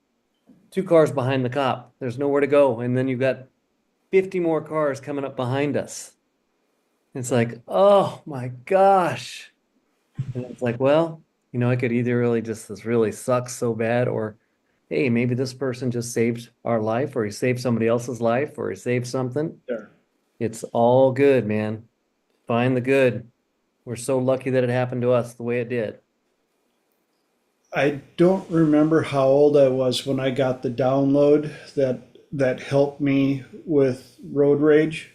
2 cars behind the cop. There's nowhere to go. And then you've got 50 more cars coming up behind us. It's like, oh my gosh. And it's like, well, I could either really just, this really sucks so bad, or hey, maybe this person just saved our life, or he saved somebody else's life, or he saved something. Sure. It's all good, man. Find the good. We're so lucky that it happened to us the way it did. I don't remember how old I was when I got the download that helped me with road rage.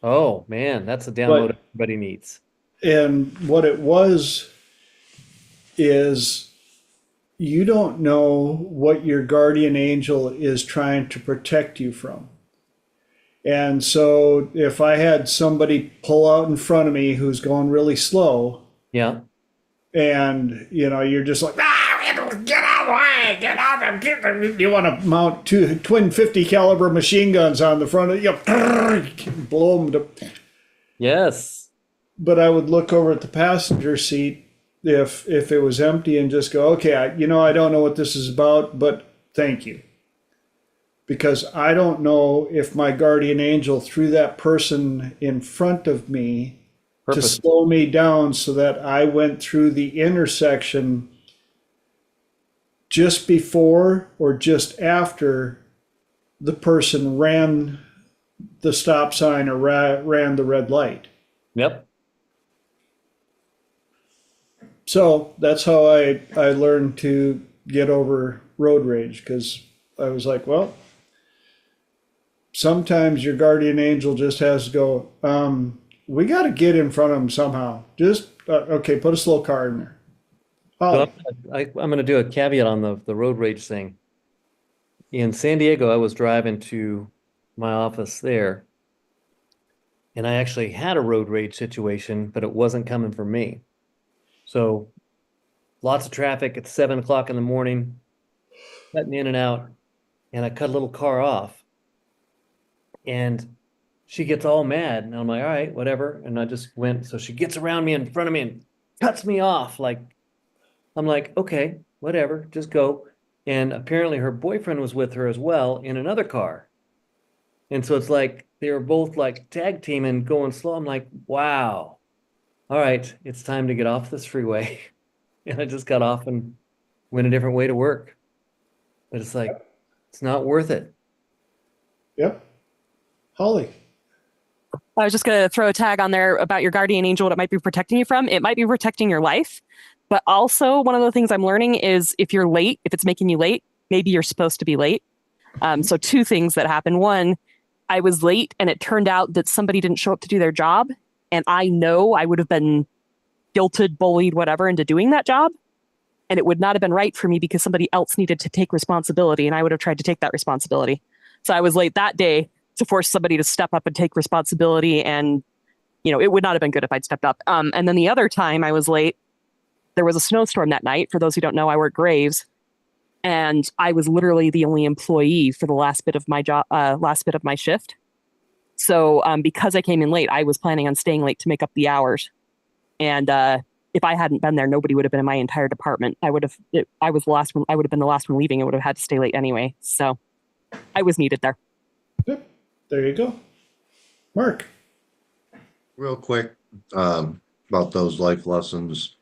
Oh man, that's a download everybody needs. And what it was is you don't know what your guardian angel is trying to protect you from. And so if I had somebody pull out in front of me who's going really slow, Yeah. and you're just like, get out of the way, get out of here. You want to mount 2 twin 50 caliber machine guns on the front of you, blow them to. Yes. But I would look over at the passenger seat if it was empty and just go, okay, I don't know what this is about, but thank you. Because I don't know if my guardian angel threw that person in front of me to slow me down so that I went through the intersection just before or just after the person ran the stop sign or ran the red light. Yep. So that's how I learned to get over road rage, because I was like, well, sometimes your guardian angel just has to go, we got to get in front of them somehow. Just, okay, put a slow car in there. So Oh, I'm going to do a caveat on the road rage thing. In San Diego, I was driving to my office there, and I actually had a road rage situation, but it wasn't coming from me. So lots of traffic at 7 o'clock in the morning, cutting in and out, and I cut a little car off. And she gets all mad, and I'm like, all right, whatever. And I just went, so she gets around me in front of me and cuts me off. I'm like, okay, whatever, just go. And apparently her boyfriend was with her as well in another car. And so it's like they were both like tag teaming, going slow. I'm like, wow, all right, it's time to get off this freeway. And I just got off and went a different way to work. But it's like, it's not worth it. yep. Holly. I was just going to throw a tag on there about your guardian angel, what it might be protecting you from. It might be protecting your life. But also, one of the things I'm learning is if you're late, if it's making you late, maybe you're supposed to be late. So 2 things that happened. One, I was late and it turned out that somebody didn't show up to do their job. And I know I would have been guilted, bullied, whatever, into doing that job. And it would not have been right for me because somebody else needed to take responsibility. And I would have tried to take that responsibility. So I was late that day to force somebody to step up and take responsibility. And, it would not have been good if I'd stepped up. And then the other time I was late, there was a snowstorm that night. For those who don't know, I work graves. And I was literally the only employee for the last bit of my job, last bit of my shift. So because I came in late, I was planning on staying late to make up the hours. And if I hadn't been there, nobody would have been in my entire department. I was the last one. I would have been the last one leaving. I would have had to stay late anyway. So I was needed there. Yep. There you go. Mark. Real quick, about those life lessons.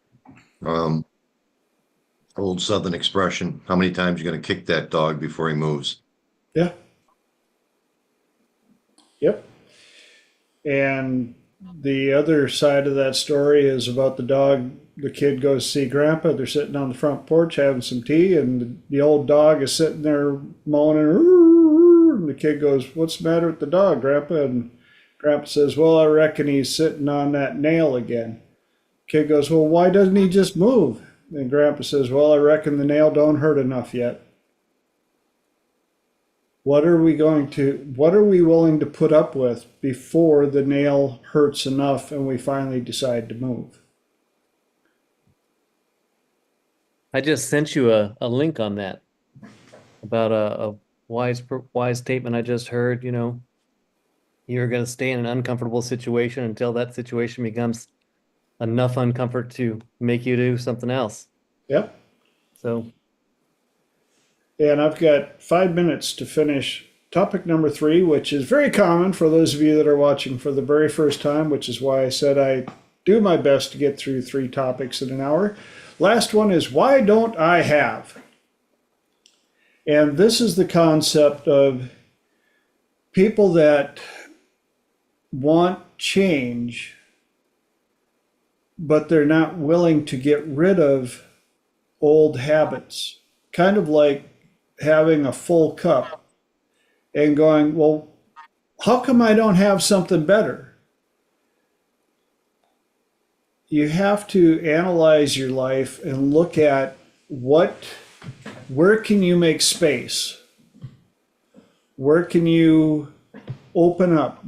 Old Southern expression, how many times you gonna kick that dog before he moves? Yeah. Yep. And the other side of that story is about the dog. The kid goes to see grandpa. They're sitting on the front porch having some tea, and the old dog is sitting there moaning. And the kid goes, "What's the matter with the dog, grandpa?" And grandpa says, "Well, I reckon he's sitting on that nail again." Kid goes, "Well, why doesn't he just move?" And grandpa says, "Well, I reckon the nail don't hurt enough yet." What are we willing to put up with before the nail hurts enough and we finally decide to move? I just sent you a link on that about a wise statement I just heard. You're going to stay in an uncomfortable situation until that situation becomes enough uncomfort to make you do something else. Yep. So And I've got 5 minutes to finish topic number 3, which is very common for those of you that are watching for the very first time, which is why I said I do my best to get through 3 topics in an hour. Last one is, why don't I have? And this is the concept of people that want change, but they're not willing to get rid of old habits. Kind of like having a full cup and going, well, how come I don't have something better? You have to analyze your life and look at where can you make space? Where can you open up?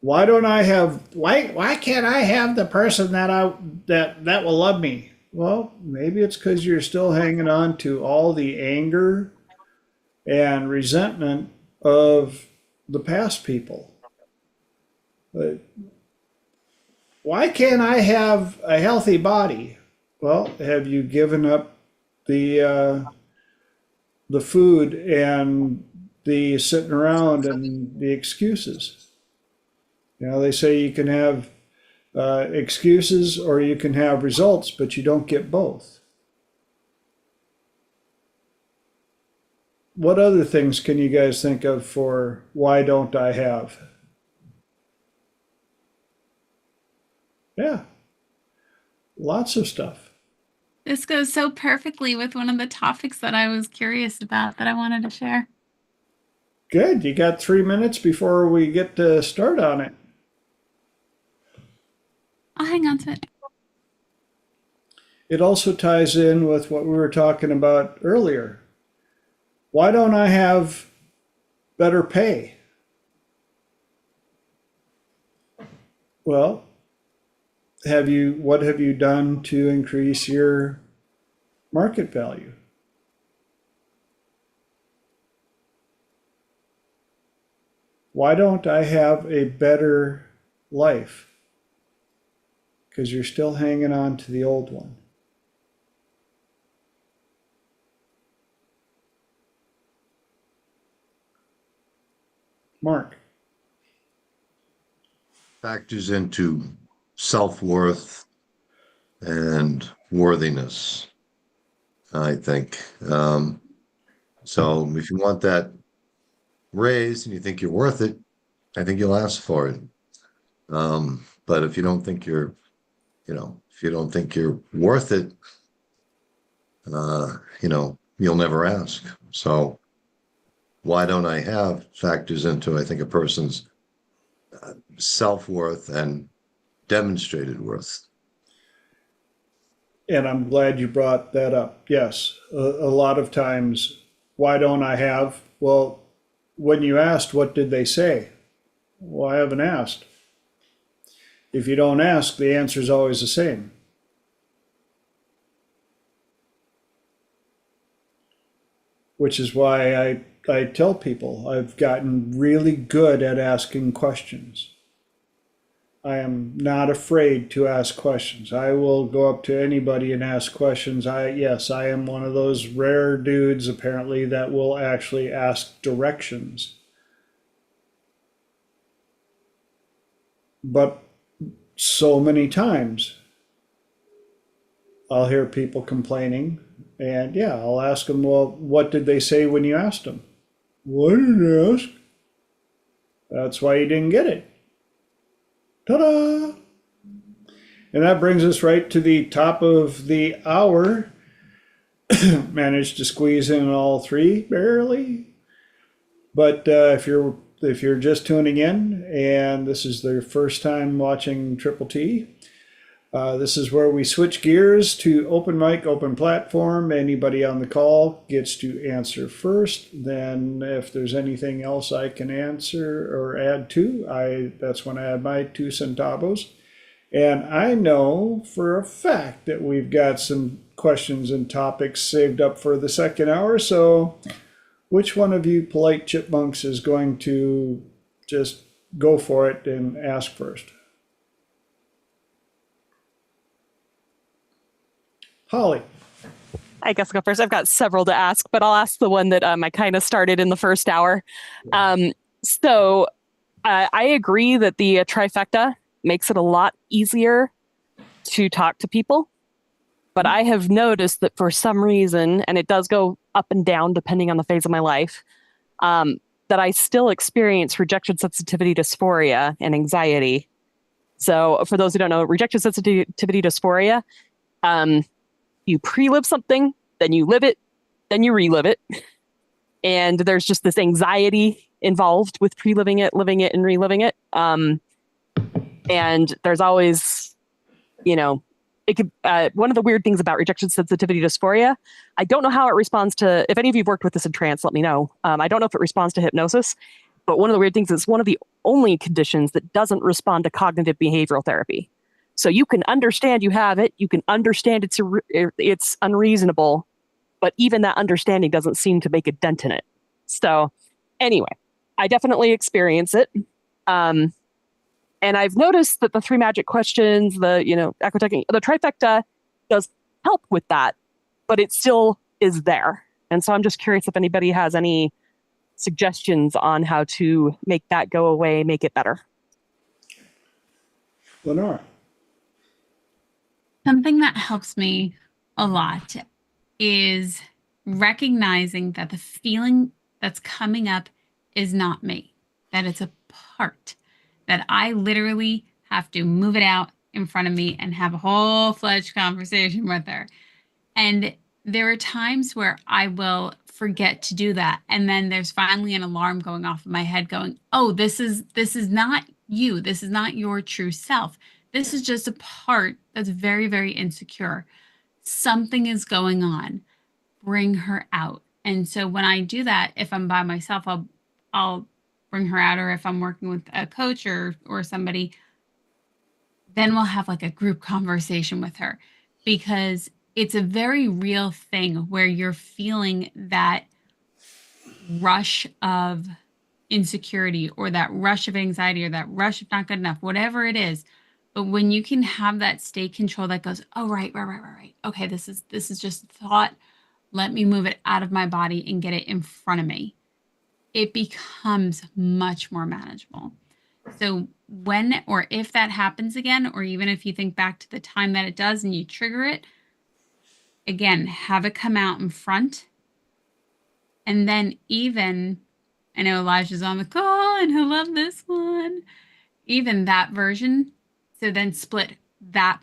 Why can't I have the person that will love me? Well, maybe it's because you're still hanging on to all the anger and resentment of the past people. But why can't I have a healthy body? Well, have you given up the food and the sitting around and the excuses? They say you can have excuses or you can have results, but you don't get both. What other things can you guys think of for why don't I have? Yeah, lots of stuff. This goes so perfectly with one of the topics that I was curious about that I wanted to share. Good. You got 3 minutes before we get to start on it. I'll hang on to it. It also ties in with what we were talking about earlier. Why don't I have better pay? Well, what have you done to increase your market value? Why don't I have a better life? Because you're still hanging on to the old one. Mark. Factors into self-worth and worthiness, I think. So if you want that raise and you think you're worth it, I think you'll ask for it. But if you don't think you're worth it, you'll never ask. So why don't I have factors into, I think, a person's self-worth and demonstrated worth. And I'm glad you brought that up. Yes, a lot of times, why don't I have? Well, when you asked, what did they say? Well, I haven't asked. If you don't ask, the answer is always the same. Which is why I tell people I've gotten really good at asking questions. I am not afraid to ask questions. I will go up to anybody and ask questions. Yes, I am one of those rare dudes apparently that will actually ask directions. But so many times I'll hear people complaining And yeah, I'll ask them, well, what did they say when you asked them? Well, I didn't ask. That's why you didn't get it. Ta-da! And that brings us right to the top of the hour. Managed to squeeze in all three, barely. But if you're just tuning in and this is their first time watching Triple T, this is where we switch gears to open mic, open platform. Anybody on the call gets to answer first. Then if there's anything else I can answer or add to, that's when I add my 2 centavos. And I know for a fact that we've got some questions and topics saved up for the second hour. So which one of you polite chipmunks is going to just go for it and ask first? Holly. I guess I'll go first. I've got several to ask, but I'll ask the one that I kind of started in the first hour. So I agree that the trifecta makes it a lot easier to talk to people. But I have noticed that for some reason, and it does go up and down depending on the phase of my life, that I still experience rejection sensitivity dysphoria and anxiety. So for those who don't know, rejection sensitivity dysphoria, you pre-live something, then you live it, then you relive it. And there's just this anxiety involved with pre-living it, living it, and reliving it. And there's always, it could, one of the weird things about rejection sensitivity dysphoria, I don't know how it responds to, if any of you've worked with this in trance, let me know. I don't know if it responds to hypnosis, but one of the weird things is one of the only conditions that doesn't respond to cognitive behavioral therapy. So you can understand you have it, you can understand it's unreasonable, but even that understanding doesn't seem to make a dent in it. So anyway, I definitely experience it. And I've noticed that the 3 magic questions, the echo-teching, the trifecta does help with that, but it still is there. And so I'm just curious if anybody has any suggestions on how to make that go away, make it better. Lenora. Something that helps me a lot is recognizing that the feeling that's coming up is not me, that it's a part, that I literally have to move it out in front of me and have a whole-fledged conversation with her. And there are times where I will forget to do that. And then there's finally an alarm going off in my head going, oh, this is not you. This is not your true self. This is just a part that's very, very insecure. Something is going on. Bring her out. And so when I do that, if I'm by myself, I'll bring her out, or if I'm working with a coach or somebody, then we'll have like a group conversation with her, because it's a very real thing where you're feeling that rush of insecurity or that rush of anxiety or that rush of not good enough, whatever it is. But when you can have that state control that goes, oh, right. Okay, this is just thought. Let me move it out of my body and get it in front of me. It becomes much more manageable. So when or if that happens again, or even if you think back to the time that it does and you trigger it, again, have it come out in front. And then even, I know Elijah's on the call and he'll love this one, even that version. So then split that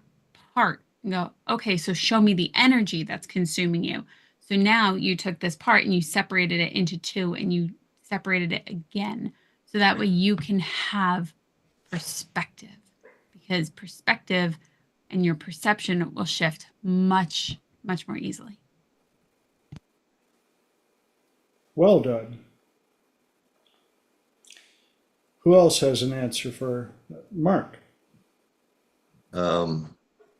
part and go, okay, so show me the energy that's consuming you. So now you took this part and you separated it into 2 and you separated it again. So that way you can have perspective, because perspective and your perception will shift much, much more easily. Well done. Who else has an answer for Mark? I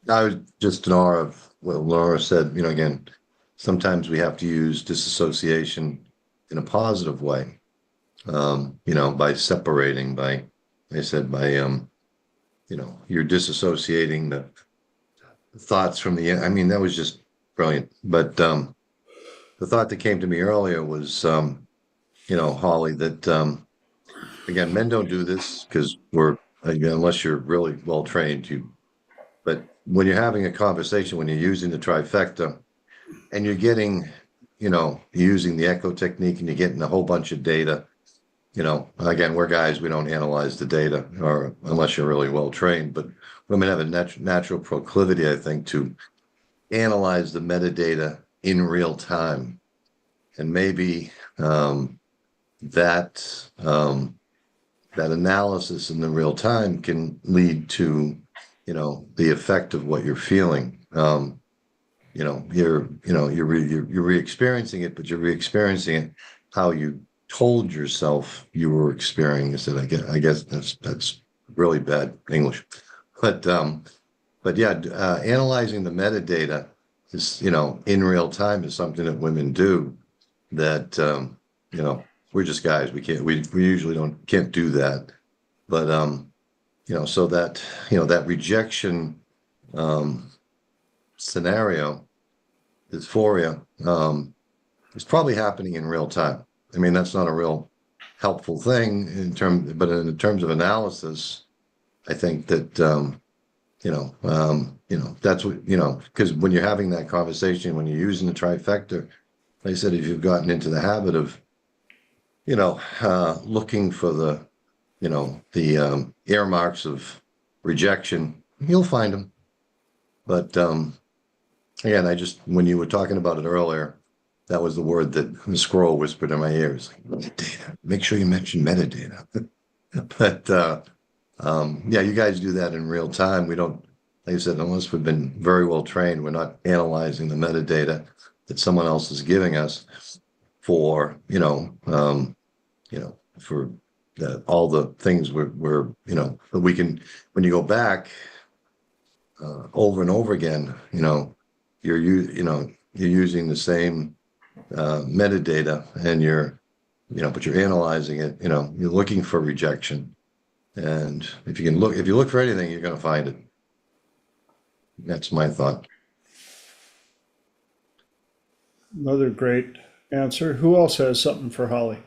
was just in awe of what Laura said. Again, sometimes we have to use disassociation in a positive way. By separating, you're disassociating the thoughts from that was just brilliant. But the thought that came to me earlier was, Holly, that, again, men don't do this because unless you're really well trained, but when you're having a conversation, when you're using the trifecta and you're getting, you're using the echo technique and you're getting a whole bunch of data. Again, we're guys, we don't analyze the data, or unless you're really well trained, but women have a natural proclivity, I think, to analyze the metadata in real time. And maybe that analysis in the real time can lead to, the effect of what you're feeling. You're re-experiencing it, but you're re-experiencing it how you told yourself you were experiencing it. I guess that's really bad English, but yeah, analyzing the metadata is, in real time is something that women do that, we're just guys. We usually can't do that. But, so that rejection, scenario, dysphoria, is probably happening in real time. I mean, that's not a real helpful thing but in terms of analysis, I think that, that's what, because when you're having that conversation, when you're using the trifecta, like I said, if you've gotten into the habit of, looking for the earmarks of rejection, you'll find them. But again, when you were talking about it earlier, that was the word that the squirrel whispered in my ears, like, metadata. Make sure you mention metadata. But yeah, you guys do that in real time. We don't, like I said, unless we've been very well trained, we're not analyzing the metadata that someone else is giving us for, for all the things we're that we can, when you go back over and over again, you're using the same metadata, and but you're analyzing it, you're looking for rejection. And if you look for anything, you're going to find it. That's my thought. Another great answer. Who else has something for Holly?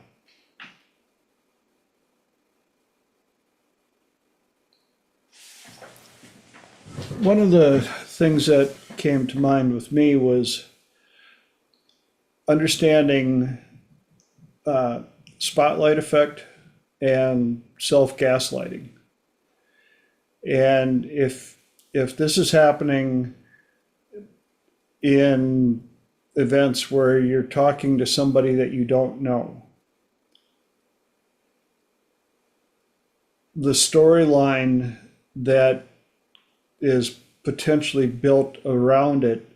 One of the things that came to mind with me was understanding spotlight effect and self-gaslighting. And if this is happening in events where you're talking to somebody that you don't know, the storyline that is potentially built around it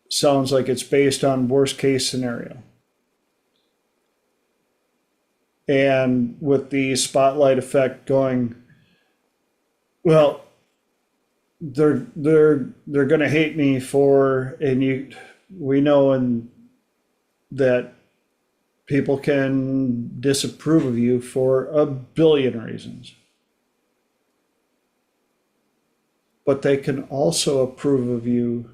sounds like it's based on worst case scenario. And with the spotlight effect going, well, they're going to hate me for, and we know that people can disapprove of you for a billion reasons. But they can also approve of you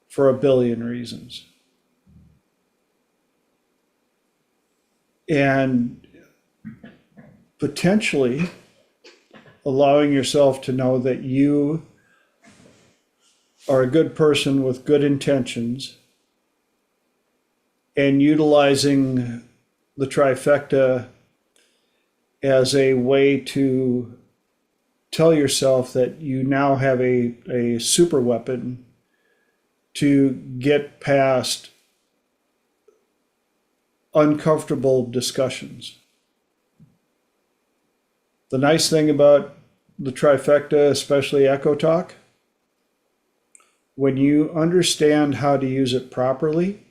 for a billion reasons. And potentially allowing yourself to know that you are a good person with good intentions, and utilizing the trifecta as a way to tell yourself that you now have a super weapon to get past uncomfortable discussions. The nice thing about the trifecta, especially Echo Talk, when you understand how to use it properly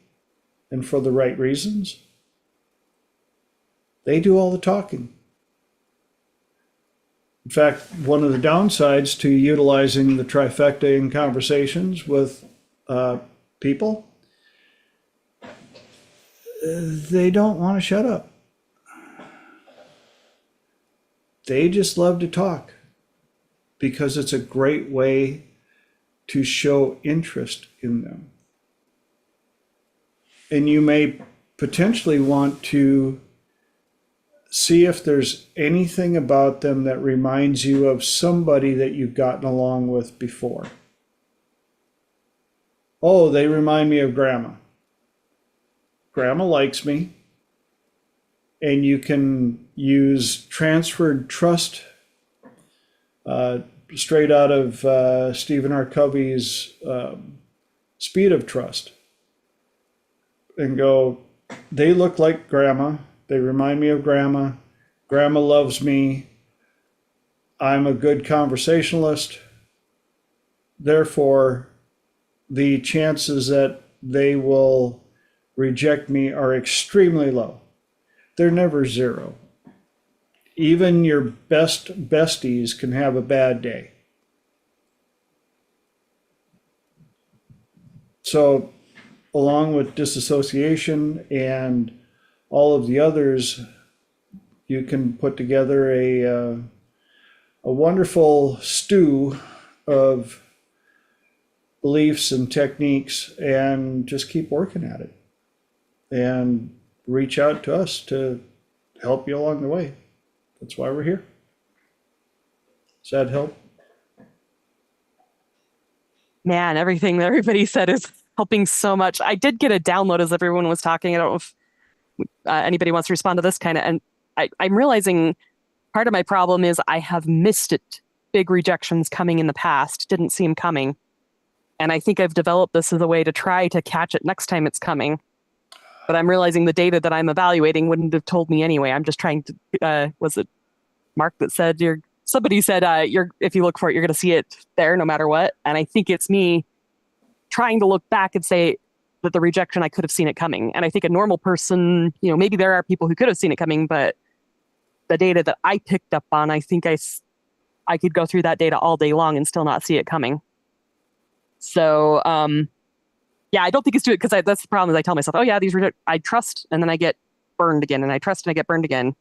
and for the right reasons, they do all the talking. In fact, one of the downsides to utilizing the trifecta in conversations with people, they don't want to shut up. They just love to talk because it's a great way to show interest in them. And you may potentially want to see if there's anything about them that reminds you of somebody that you've gotten along with before. Oh, they remind me of grandma. Grandma likes me. And you can use transferred trust, straight out of Stephen R. Covey's Speed of Trust, and go, they look like grandma. They remind me of grandma. Grandma loves me. I'm a good conversationalist. Therefore, the chances that they will reject me are extremely low. They're never zero. Even your best besties can have a bad day. So, along with disassociation and all of the others, you can put together a wonderful stew of beliefs and techniques, and just keep working at it. And reach out to us to help you along the way. That's why we're here. Does that help? Man, everything that everybody said is helping so much. I did get a download as everyone was talking. I don't know if anybody wants to respond to this kind of, and I'm realizing part of my problem is I have missed it. Big rejections coming in the past, didn't see them coming. And I think I've developed this as a way to try to catch it next time it's coming. But I'm realizing the data that I'm evaluating wouldn't have told me anyway. I'm just trying to, was it Mark that said, somebody said, if you look for it, you're going to see it there no matter what. And I think it's me trying to look back and say that the rejection, I could have seen it coming. And I think a normal person, maybe there are people who could have seen it coming, but the data that I picked up on, I think I could go through that data all day long and still not see it coming. So, yeah, I don't think it's doing it because that's the problem is I tell myself, oh yeah, I trust, and then I get burned again, and I trust and I get burned again.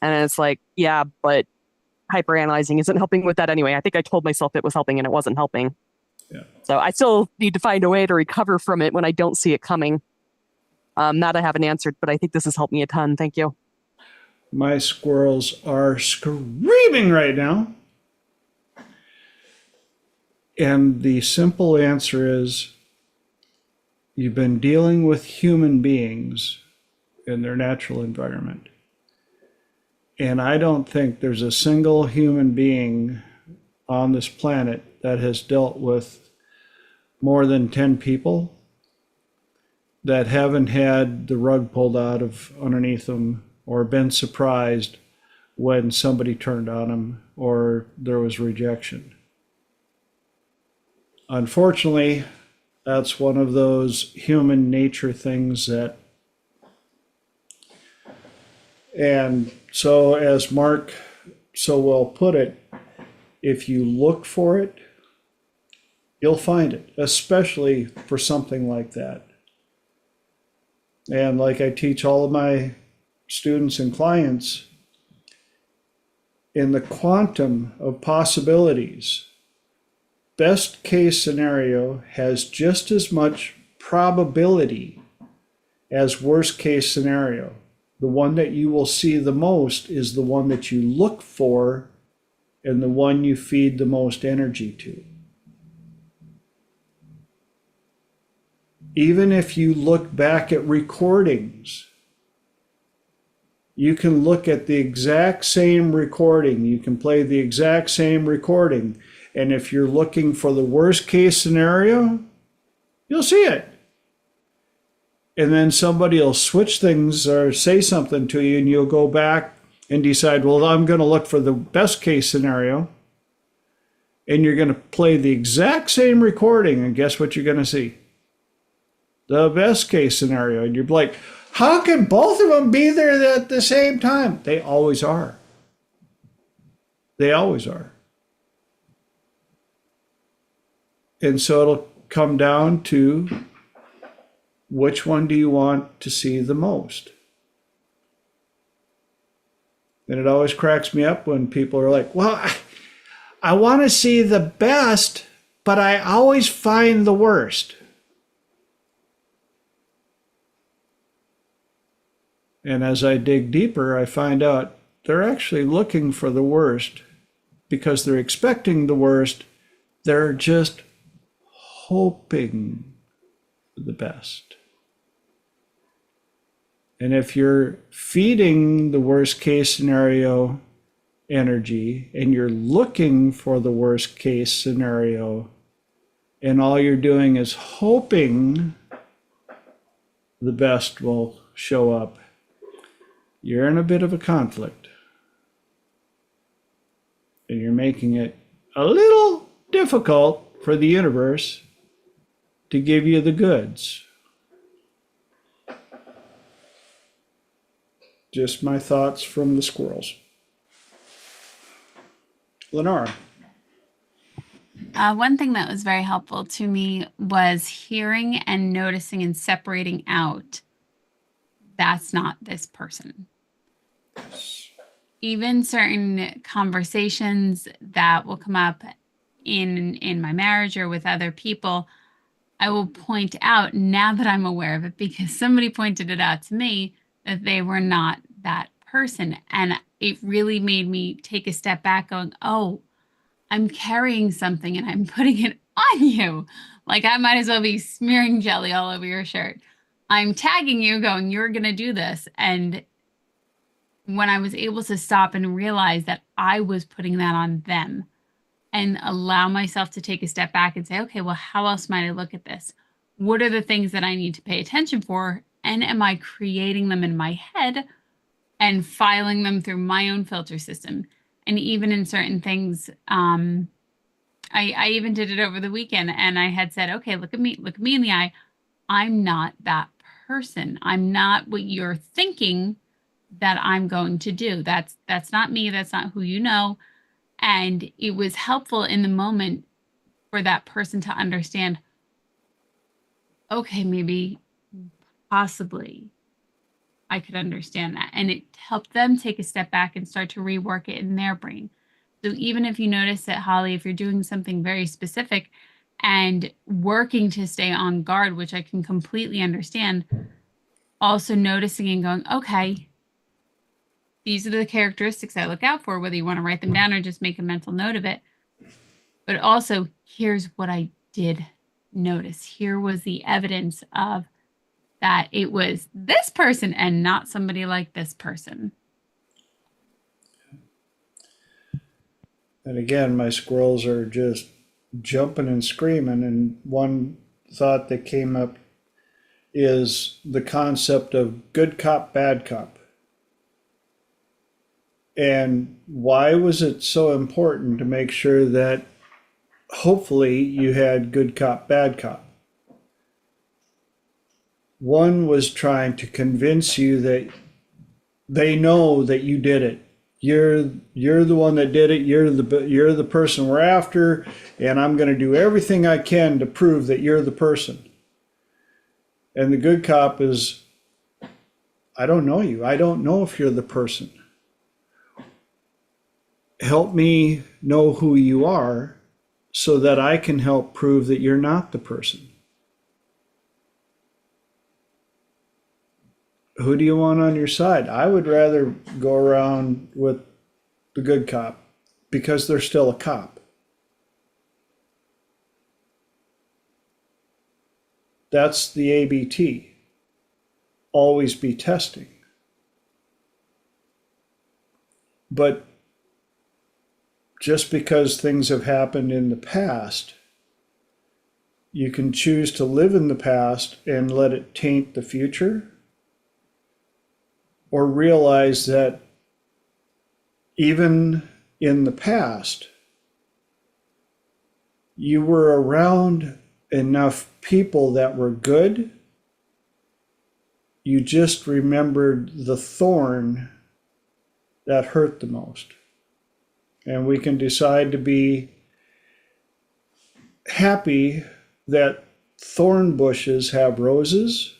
And it's like, yeah, but hyperanalyzing isn't helping with that anyway. I think I told myself it was helping and it wasn't helping. Yeah. So I still need to find a way to recover from it when I don't see it coming. That I haven't answered, but I think this has helped me a ton. Thank you. My squirrels are screaming right now. And the simple answer is, you've been dealing with human beings in their natural environment. And I don't think there's a single human being on this planet that has dealt with more than 10 people that haven't had the rug pulled out of underneath them or been surprised when somebody turned on them or there was rejection. Unfortunately, that's one of those human nature things that, and so as Mark so well put it, if you look for it, you'll find it, especially for something like that. And like I teach all of my students and clients, in the quantum of possibilities, best case scenario has just as much probability as worst case scenario. The one that you will see the most is the one that you look for and the one you feed the most energy to. Even if you look back at recordings, you can look at the exact same recording. You can play the exact same recording. And if you're looking for the worst case scenario, you'll see it. And then somebody will switch things or say something to you and you'll go back and decide, well, I'm going to look for the best case scenario. And you're going to play the exact same recording and guess what you're going to see? The best case scenario. And you're like, how can both of them be there at the same time? They always are. They always are. And so it'll come down to which one do you want to see the most? And it always cracks me up when people are like, well, I want to see the best, but I always find the worst. And as I dig deeper, I find out they're actually looking for the worst because they're expecting the worst. They're just hoping the best. And if you're feeding the worst case scenario energy and you're looking for the worst case scenario, and all you're doing is hoping the best will show up, you're in a bit of a conflict. And you're making it a little difficult for the universe to give you the goods. Just my thoughts from the squirrels. Lenora. One thing that was very helpful to me was hearing and noticing and separating out, that's not this person. Even certain conversations that will come up in my marriage or with other people, I will point out now that I'm aware of it, because somebody pointed it out to me, that they were not that person. And it really made me take a step back going, oh, I'm carrying something and I'm putting it on you. Like I might as well be smearing jelly all over your shirt. I'm tagging you going, you're going to do this. And when I was able to stop and realize that I was putting that on them and allow myself to take a step back and say, okay, well, how else might I look at this? What are the things that I need to pay attention for? And am I creating them in my head and filing them through my own filter system? And even in certain things, I even did it over the weekend, and I had said, okay, look at me in the eye. I'm not that person. I'm not what you're thinking that I'm going to do. That's not me. That's not who you know. And it was helpful in the moment for that person to understand, okay, maybe, possibly, I could understand that. And it helped them take a step back and start to rework it in their brain. So even if you notice that, Holly, if you're doing something very specific and working to stay on guard, which I can completely understand, also noticing and going, okay, these are the characteristics I look out for, whether you want to write them down or just make a mental note of it. But also, here's what I did notice. Here was the evidence of that it was this person and not somebody like this person. And again, my squirrels are just jumping and screaming. And one thought that came up is the concept of good cop, bad cop. And why was it so important to make sure that hopefully you had good cop, bad cop? One was trying to convince you that they know that you did it. You're the one that did it. You're the person we're after, and I'm going to do everything I can to prove that you're the person. And the good cop is, I don't know you. I don't know if you're the person. Help me know who you are so that I can help prove that you're not the person. Who do you want on your side? I would rather go around with the good cop because they're still a cop. That's the ABT. Always be testing. But just because things have happened in the past, you can choose to live in the past and let it taint the future, or realize that even in the past, you were around enough people that were good. You just remembered the thorn that hurt the most. And we can decide to be happy that thorn bushes have roses,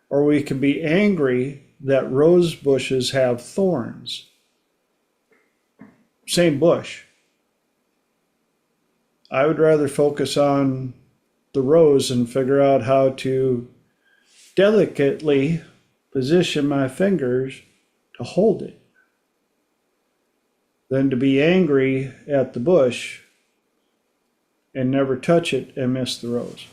or we can be angry that rose bushes have thorns. Same bush. I would rather focus on the rose and figure out how to delicately position my fingers to hold it than to be angry at the bush and never touch it and miss the rose.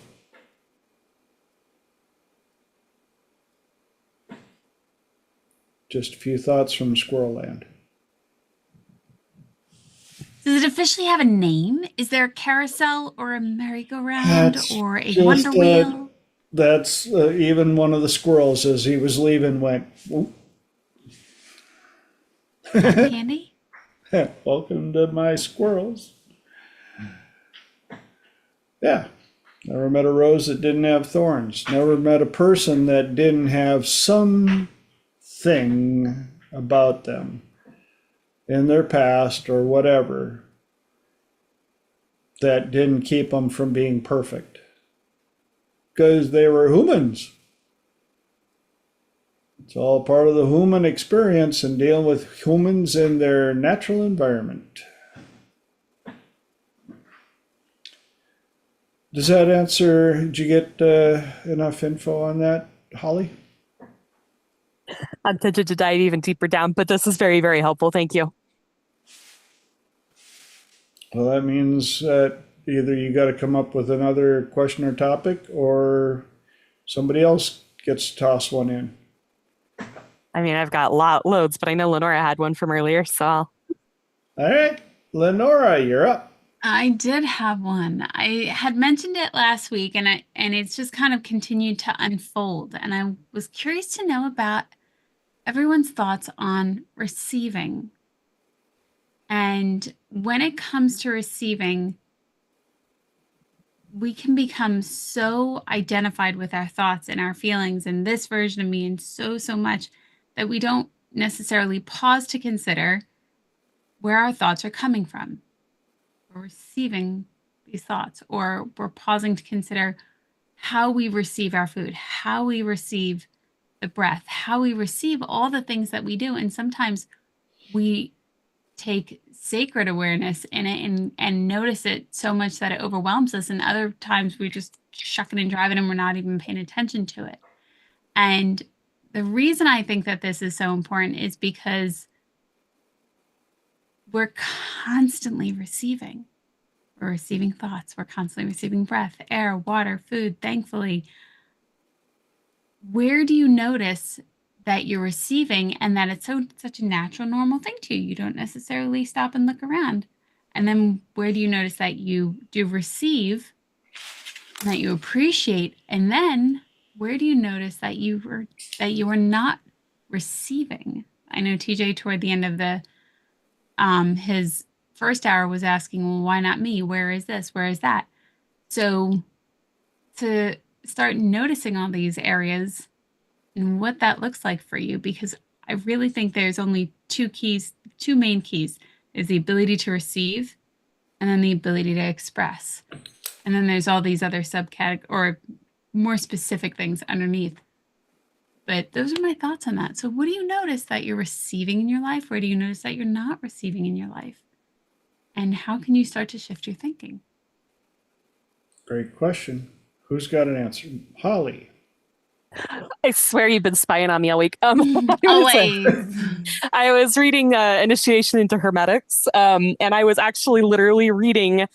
Just a few thoughts from Squirrel Land. Does it officially have a name? Is there a carousel or a merry-go-round That's or a just wonder wheel? that's even one of the squirrels as he was leaving went, "Oop." Cotton candy? Welcome to my squirrels. Yeah. Never met a rose that didn't have thorns. Never met a person that didn't have something about them in their past or whatever that didn't keep them from being perfect. Because they were humans. It's all part of the human experience and dealing with humans in their natural environment. Does that answer? Did you get enough info on that, Holly? I'm tempted to dive even deeper down, but this is very, very helpful. Thank you. Well, that means that either you got to come up with another question or topic, or somebody else gets to toss one in. I mean, I've got loads, but I know Lenora had one from earlier, so All right, Lenora, you're up. I did have one. I had mentioned it last week and it's just kind of continued to unfold. And I was curious to know about everyone's thoughts on receiving. And when it comes to receiving, we can become so identified with our thoughts and our feelings and this version of me and so much that we don't necessarily pause to consider where our thoughts are coming from. We're receiving these thoughts, or we're pausing to consider how we receive our food, how we receive the breath, how we receive all the things that we do. And sometimes we take sacred awareness in it and notice it so much that it overwhelms us. And other times we just shucking and driving and we're not even paying attention to it. And the reason I think that this is so important is because we're constantly receiving. We're receiving thoughts. We're constantly receiving breath, air, water, food, thankfully. Where do you notice that you're receiving and that it's such a natural, normal thing to you? You don't necessarily stop and look around. And then where do you notice that you do receive, that you appreciate? And then where do you notice that you are not receiving? I know TJ toward the end of the his first hour was asking, well, why not me? Where is this? Where is that? So to start noticing all these areas and what that looks like for you, because I really think there's only two main keys, is the ability to receive and then the ability to express. And then there's all these other subcategories or more specific things underneath. But those are my thoughts on that. So what do you notice that you're receiving in your life? Where do you notice that you're not receiving in your life? And how can you start to shift your thinking? Great question. Who's got an answer? Holly. I swear you've been spying on me all week. Always. I was reading Initiation into Hermetics, and I was actually literally reading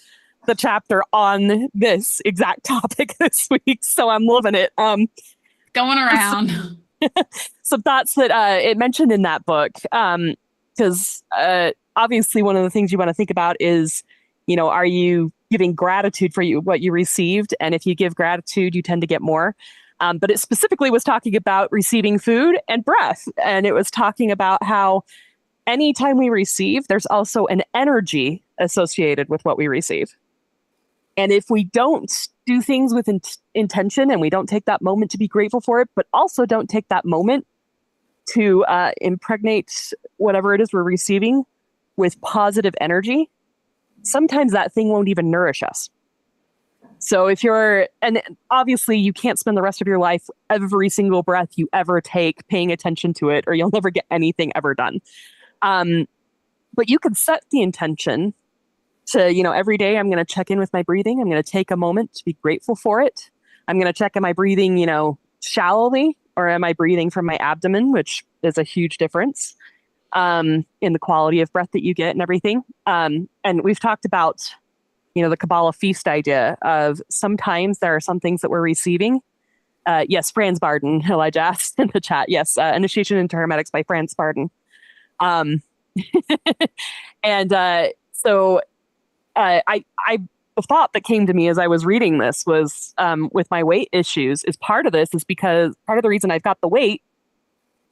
the chapter on this exact topic this week, so I'm loving it. Going around. Some thoughts that it mentioned in that book, because obviously one of the things you want to think about is, are you giving gratitude for what you received? And if you give gratitude, you tend to get more. But it specifically was talking about receiving food and breath. And it was talking about how anytime we receive, there's also an energy associated with what we receive. And if we don't do things with intention and we don't take that moment to be grateful for it, but also don't take that moment to impregnate whatever it is we're receiving with positive energy, sometimes that thing won't even nourish us. So and obviously you can't spend the rest of your life, every single breath you ever take, paying attention to it, or you'll never get anything ever done. But you can set the intention to, every day I'm going to check in with my breathing. I'm going to take a moment to be grateful for it. I'm going to check, am I breathing, shallowly, or am I breathing from my abdomen, which is a huge difference in the quality of breath that you get and everything. And we've talked about, the Kabbalah feast idea of sometimes there are some things that we're receiving Yes, Franz Barden, Elijah asked in the chat. Yes, Initiation into Hermetics by Franz Barden. Um, and so the thought that came to me as I was reading this was, with my weight issues, is part of this is because part of the reason I've got the weight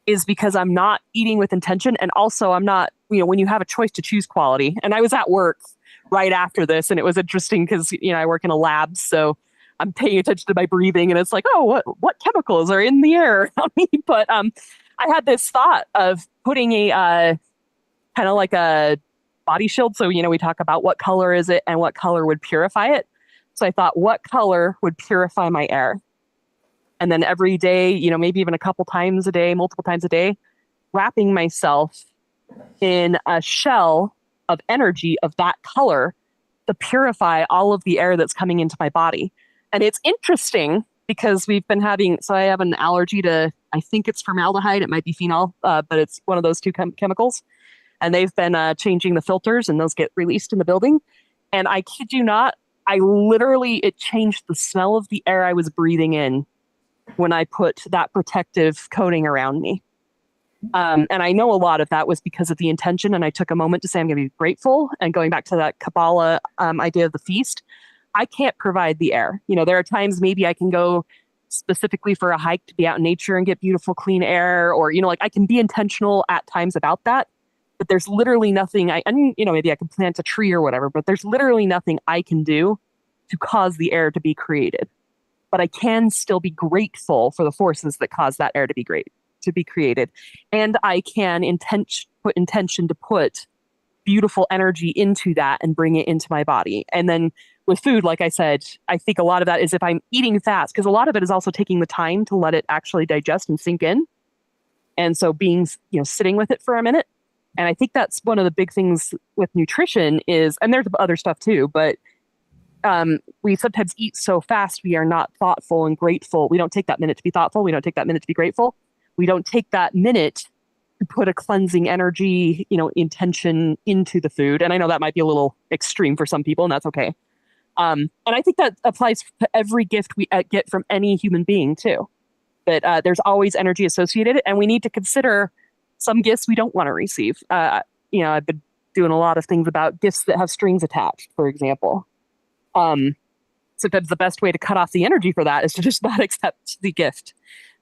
is because I'm not eating with intention. And also I'm not, when you have a choice to choose quality, and I was at work right after this, and it was interesting because, I work in a lab. So I'm paying attention to my breathing, and it's like, oh, what chemicals are in the air around me? But I had this thought of putting a kind of like a body shield. So, we talk about what color is it and what color would purify it. So I thought, what color would purify my air? And then every day, maybe even a couple times a day, multiple times a day, wrapping myself in a shell of energy of that color to purify all of the air that's coming into my body. And it's interesting because we've been so I have an allergy to, I think it's formaldehyde, it might be phenol, but it's one of those two chemicals. And they've been changing the filters, and those get released in the building. And I kid you not, it changed the smell of the air I was breathing in when I put that protective coating around me. And I know a lot of that was because of the intention. And I took a moment to say, I'm going to be grateful. And going back to that Kabbalah idea of the feast, I can't provide the air. There are times maybe I can go specifically for a hike to be out in nature and get beautiful, clean air, or, I can be intentional at times about that. But there's literally nothing maybe I can plant a tree or whatever, but there's literally nothing I can do to cause the air to be created. But I can still be grateful for the forces that cause that air to be created. And I can put intention to put beautiful energy into that and bring it into my body. And then with food, like I said, I think a lot of that is if I'm eating fast, because a lot of it is also taking the time to let it actually digest and sink in. And so being, sitting with it for a minute. And I think that's one of the big things with nutrition is, and there's other stuff too, but we sometimes eat so fast, we are not thoughtful and grateful. We don't take that minute to be thoughtful. We don't take that minute to be grateful. We don't take that minute to put a cleansing energy, intention into the food. And I know that might be a little extreme for some people, and that's okay. And I think that applies to every gift we get from any human being too. That there's always energy associated, and we need to consider some gifts we don't want to receive. I've been doing a lot of things about gifts that have strings attached, for example. Sometimes the best way to cut off the energy for that is to just not accept the gift.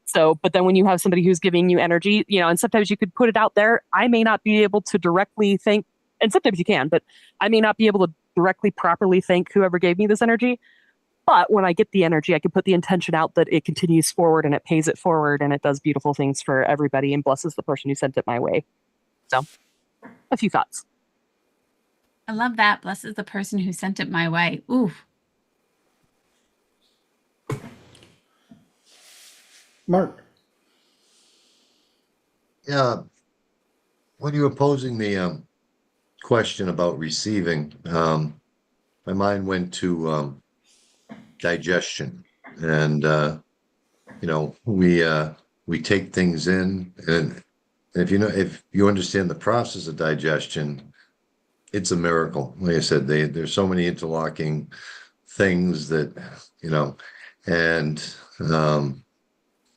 So, but then when you have somebody who's giving you energy, and sometimes you could put it out there, I may not be able to directly thank, and sometimes you can, but I may not be able to directly properly thank whoever gave me this energy. But when I get the energy, I can put the intention out that it continues forward and it pays it forward and it does beautiful things for everybody and blesses the person who sent it my way. So, a few thoughts. I love that. Blesses the person who sent it my way. Ooh. Mark. Yeah. When you were posing the question about receiving, my mind went to digestion, and we take things in, and if you understand the process of digestion, it's a miracle. Like I said, there's so many interlocking things that and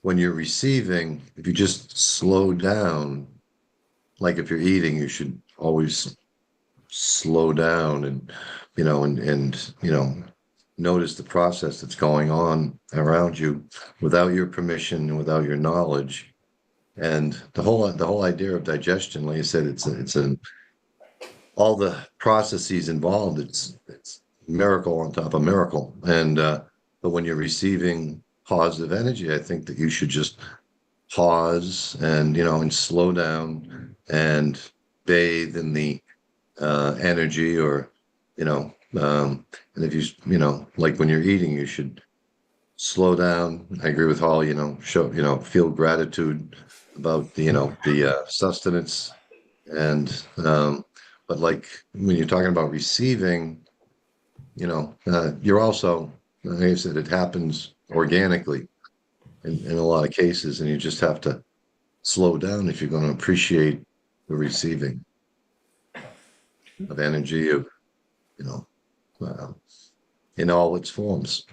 when you're receiving, if you just slow down, like if you're eating, you should always slow down and notice the process that's going on around you without your permission and without your knowledge. And the whole idea of digestion, like I said, it's all the processes involved. It's miracle on top of miracle. And but when you're receiving positive energy, I think that you should just pause and and slow down and bathe in the energy, or and if you like when you're eating, you should slow down. I agree with Holly, feel gratitude about the sustenance, and but like when you're talking about receiving, you're also, like I said, it happens organically in a lot of cases, and you just have to slow down if you're going to appreciate the receiving of energy, of in all its forms.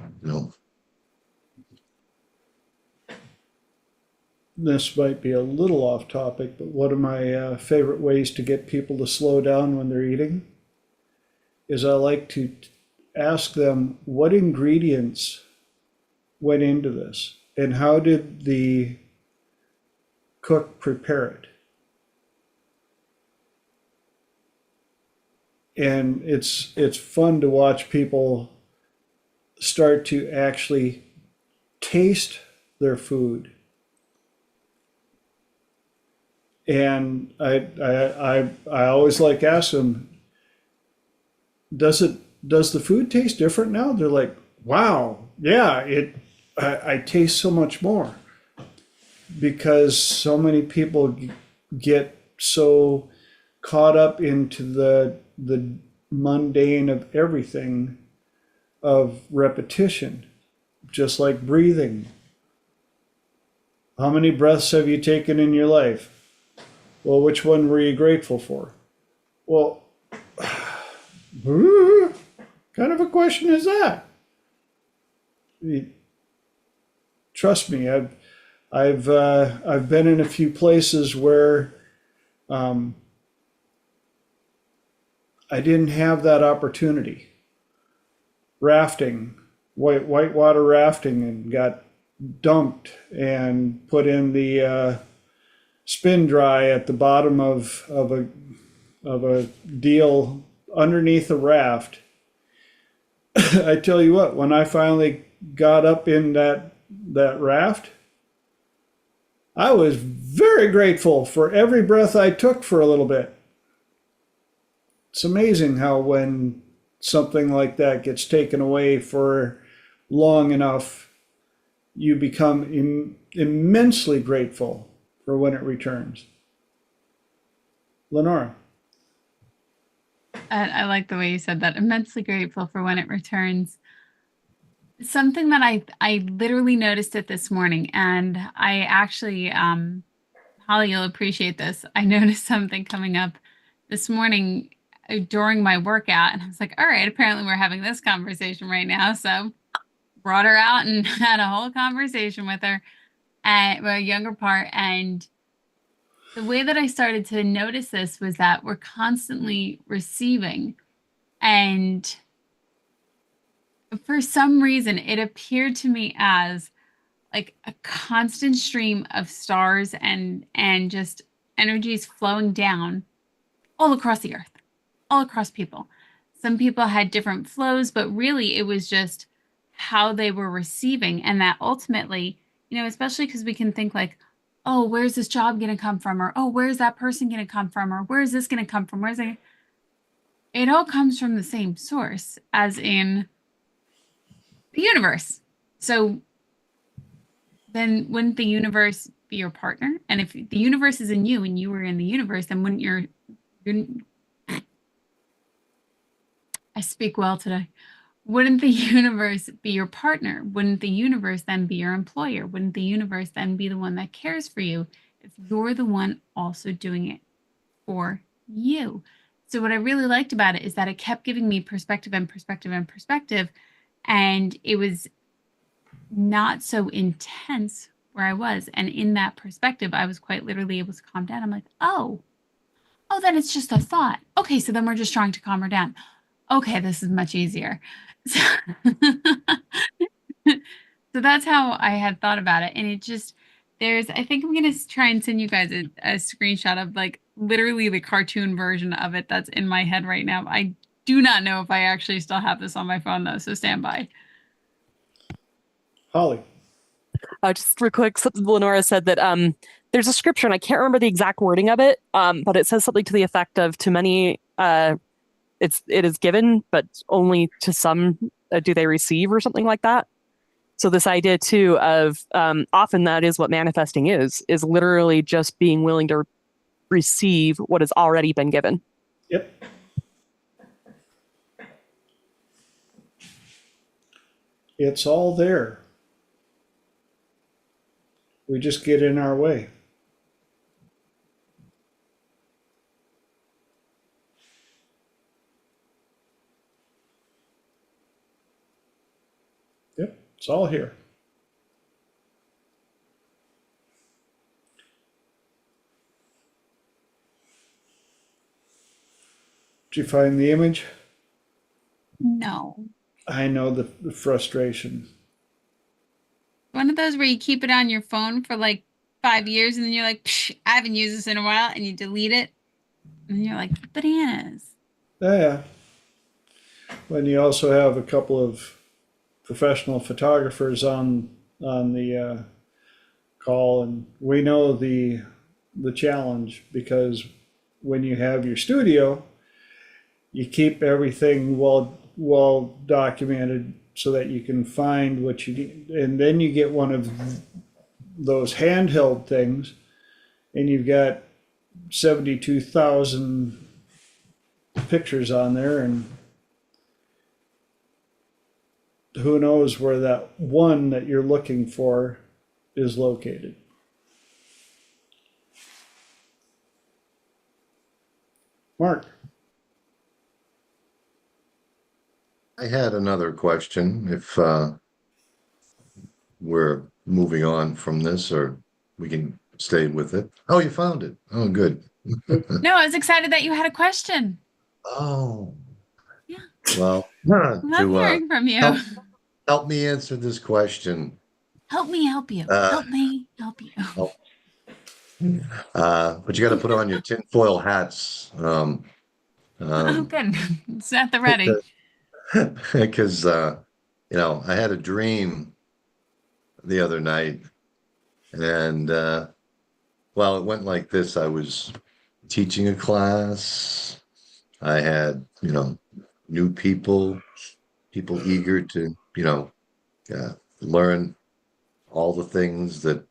this might be a little off topic, but one of my favorite ways to get people to slow down when they're eating is I like to ask them what ingredients went into this and how did the cook prepare it. And it's fun to watch people start to actually taste their food. And I always like ask them, does the food taste different now? They're like, wow, yeah, I taste so much more, because so many people get so caught up into the mundane of everything, of repetition, just like breathing. How many breaths have you taken in your life? Well, which one were you grateful for? Well, kind of a question is that? Trust me, I've been in a few places where I didn't have that opportunity. Rafting, whitewater rafting, and got dumped and put in the spin dry at the bottom of a deal underneath a raft. I tell you what, when I finally got up in that raft, I was very grateful for every breath I took for a little bit. It's amazing how when something like that gets taken away for long enough, you become immensely grateful for when it returns. Lenora. I like the way you said that. Immensely grateful for when it returns. Something that I literally noticed it this morning, and I actually, Holly, you'll appreciate this. I noticed something coming up this morning during my workout, and I was like, all right, apparently we're having this conversation right now. So brought her out and had a whole conversation with her at a younger part. And the way that I started to notice this was that we're constantly receiving. And for some reason, it appeared to me as like a constant stream of stars and just energies flowing down all across the earth, all across people. Some people had different flows, but really it was just how they were receiving. And that ultimately, especially because we can think like, oh, where's this job going to come from? Or, oh, where's that person going to come from? Or where's this going to come from? It all comes from the same source, as in the universe. So then wouldn't the universe be your partner? And if the universe is in you and you were in the universe, then wouldn't your I speak well today. Wouldn't the universe be your partner? Wouldn't the universe then be your employer? Wouldn't the universe then be the one that cares for you if you're the one also doing it for you? So what I really liked about it is that it kept giving me perspective and perspective and perspective. And it was not so intense where I was. And in that perspective, I was quite literally able to calm down. I'm like, oh, then it's just a thought. Okay, so then we're just trying to calm her down. Okay, this is much easier. So, so that's how I had thought about it. And it just, I think I'm going to try and send you guys a screenshot of like literally the cartoon version of it that's in my head right now. I do not know if I actually still have this on my phone though, so stand by. Holly. Just real quick, Lenora said that there's a scripture, and I can't remember the exact wording of it, but it says something to the effect of, to many it is given, but only to some do they receive, or something like that. So this idea too of often that is what manifesting is literally just being willing to receive what has already been given. Yep. It's all there. We just get in our way. Yep, it's all here. Did you find the image? No. I know the frustration. One of those where you keep it on your phone for like 5 years and then you're like, Psh, I haven't used this in a while, and you delete it. And you're like, bananas. Yeah. When you also have a couple of professional photographers on the call, and we know the challenge, because when you have your studio, you keep everything well documented so that you can find what you need, and then you get one of those handheld things, and you've got 72,000 pictures on there, and who knows where that one that you're looking for is located. Mark. I had another question. If we're moving on from this, or we can stay with it. Oh, you found it. Oh, good. No, I was excited that you had a question. Oh, Yeah. well, Love to hearing from you. help me answer this question. Help me help you. Uh, Help me help you. help. But you got to put on your tinfoil hats. Oh, good. It's at the ready. Because I had a dream the other night, and well, it went like this. I was teaching a class. I had, new people eager to, learn all the things that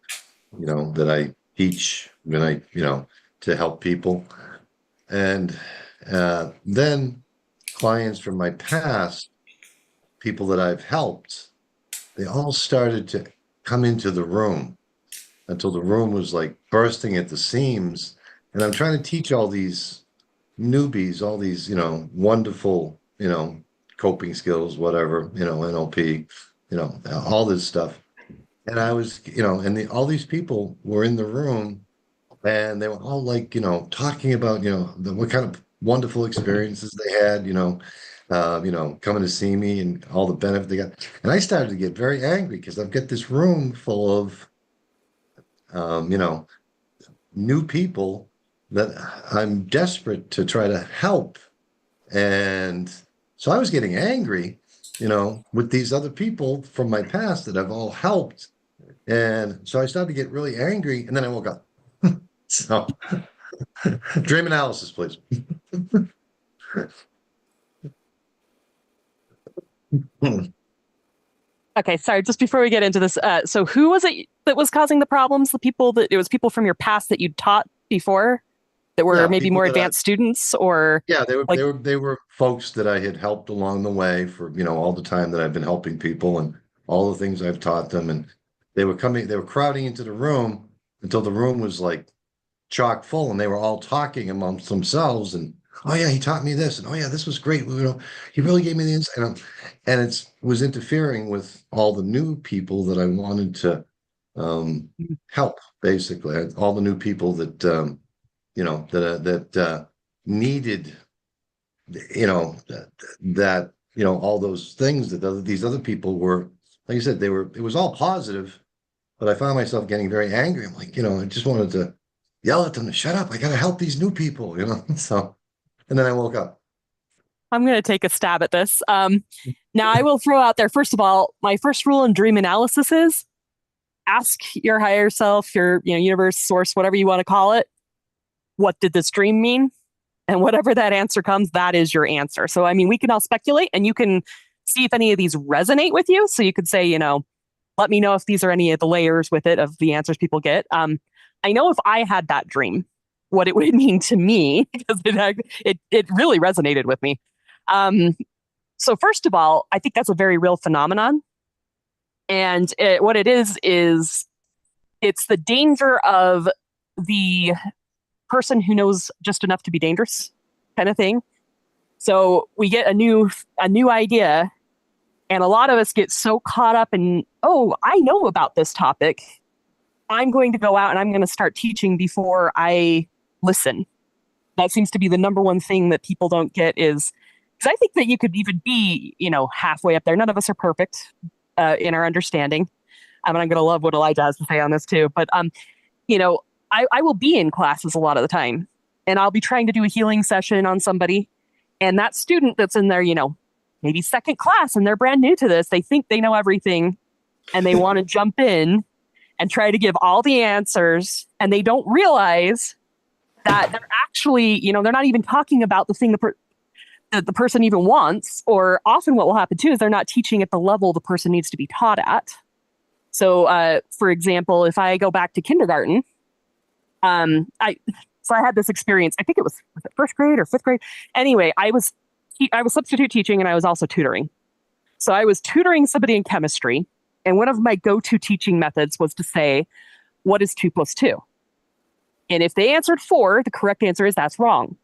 I teach when to help people. And then clients from my past, people that I've helped, they all started to come into the room until the room was like bursting at the seams. And I'm trying to teach all these newbies, all these, wonderful, coping skills, whatever, NLP, all this stuff. And I was, all these people were in the room, and they were all like, talking about, what kind of wonderful experiences they had, coming to see me and all the benefit they got. And I started to get very angry because I've got this room full of, new people that I'm desperate to try to help. And so I was getting angry, with these other people from my past that I've all helped. And so I started to get really angry, and then I woke up. So dream analysis, please. Okay, sorry, just before we get into this, so who was it that was causing the problems? It was people from your past that you taught before that were Yeah, maybe people more that advanced students, or Yeah, they were like, they were folks that I had helped along the way for, all the time that I've been helping people and all the things I've taught them. And they were crowding into the room until the room was like chock full, and they were all talking amongst themselves. And oh yeah, he taught me this, and oh yeah, this was great. He really gave me the insight. And it was interfering with all the new people that I wanted to help, basically. All the new people that needed, all those things that these other people were, like I said, it was all positive, but I found myself getting very angry. I'm like, I just wanted to yell at them to shut up. I got to help these new people, so, and then I woke up. I'm going to take a stab at this. Now, I will throw out there, first of all, my first rule in dream analysis is ask your higher self, your universe, source, whatever you want to call it, what did this dream mean? And whatever that answer comes, that is your answer. So, I mean, we can all speculate, and you can see if any of these resonate with you. So you could say, let me know if these are any of the layers with it of the answers people get. I know if I had that dream, what it would mean to me, because it really resonated with me. So first of all, I think that's a very real phenomenon. And what it is it's the danger of the person who knows just enough to be dangerous kind of thing. So we get a new idea, and a lot of us get so caught up in, oh, I know about this topic. I'm going to go out and I'm going to start teaching before I listen. That seems to be the number one thing that people don't get is because I think that you could even be, halfway up there. None of us are perfect in our understanding. And I'm going to love what Elijah has to say on this too. But, you know, I will be in classes a lot of the time and I'll be trying to do a healing session on somebody. And that student that's in there, maybe second class and they're brand new to this, they think they know everything and they want to jump in and try to give all the answers. And they don't realize that they're actually, they're not even talking about the thing that the person even wants. Or often what will happen too is they're not teaching at the level the person needs to be taught at. So, for example, if I go back to kindergarten, I had this experience. I think was it first grade or fifth grade? Anyway, I was substitute teaching and I was also tutoring. So I was tutoring somebody in chemistry. And one of my go-to teaching methods was to say, what is 2 + 2? And if they answered 4, the correct answer is that's wrong.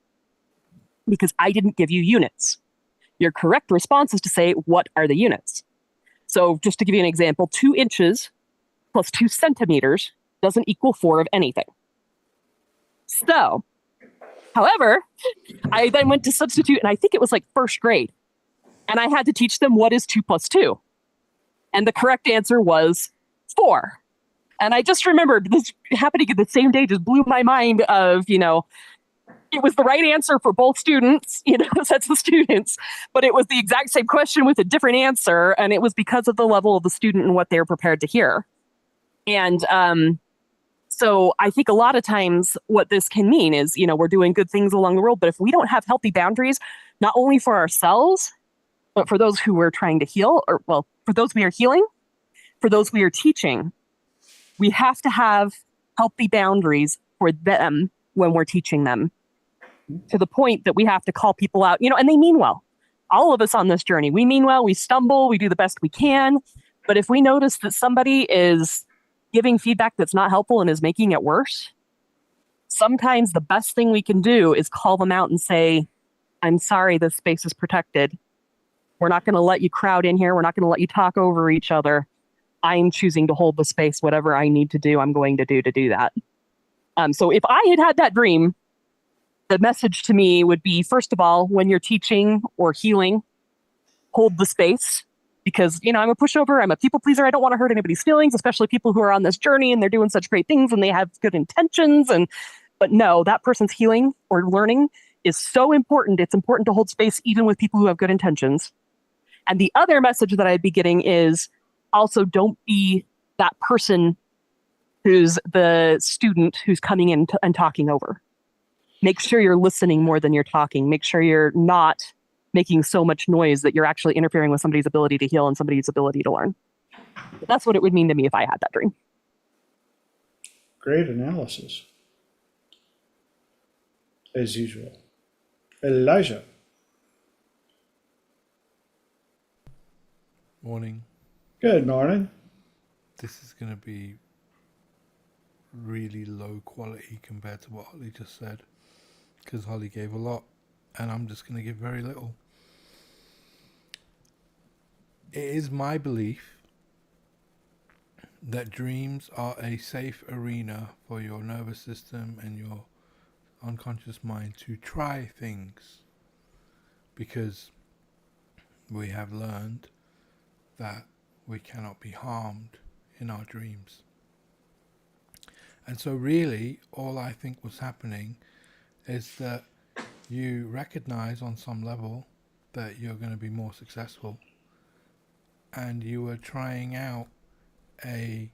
Because I didn't give you units. Your correct response is to say, what are the units? So just to give you an example, 2 inches plus 2 centimeters doesn't equal 4 of anything. So, however, I then went to substitute, and I think it was like first grade. And I had to teach them what is 2 + 2. And the correct answer was 4. And I just remembered this happening at the same day, just blew my mind of, it was the right answer for both students, sets of students, but it was the exact same question with a different answer. And it was because of the level of the student and what they're prepared to hear. And so I think a lot of times what this can mean is, we're doing good things along the road, but if we don't have healthy boundaries, not only for ourselves, but for those who we're trying to heal, for those we are healing, for those we are teaching, we have to have healthy boundaries for them when we're teaching them, to the point that we have to call people out, and they mean well. All of us on this journey, we mean well, we stumble, we do the best we can. But if we notice that somebody is giving feedback that's not helpful and is making it worse, sometimes the best thing we can do is call them out and say, I'm sorry, this space is protected. We're not going to let you crowd in here. We're not going to let you talk over each other. I'm choosing to hold the space. Whatever I need to do, I'm going to do that. So if I had that dream, the message to me would be, first of all, when you're teaching or healing, hold the space. Because, I'm a pushover. I'm a people pleaser. I don't want to hurt anybody's feelings, especially people who are on this journey and they're doing such great things and they have good intentions. But no, that person's healing or learning is so important. It's important to hold space even with people who have good intentions. And the other message that I'd be getting is also don't be that person who's the student who's coming in and talking over. Make sure you're listening more than you're talking. Make sure you're not making so much noise that you're actually interfering with somebody's ability to heal and somebody's ability to learn. That's what it would mean to me if I had that dream. Great analysis, as usual. Elijah. Morning. Good morning. This is going to be really low quality compared to what Holly just said, because Holly gave a lot and I'm just going to give very little. It is my belief that dreams are a safe arena for your nervous system and your unconscious mind to try things, because we have learned that we cannot be harmed in our dreams. And so really, all I think was happening is that you recognize on some level that you're going to be more successful, and you were trying out a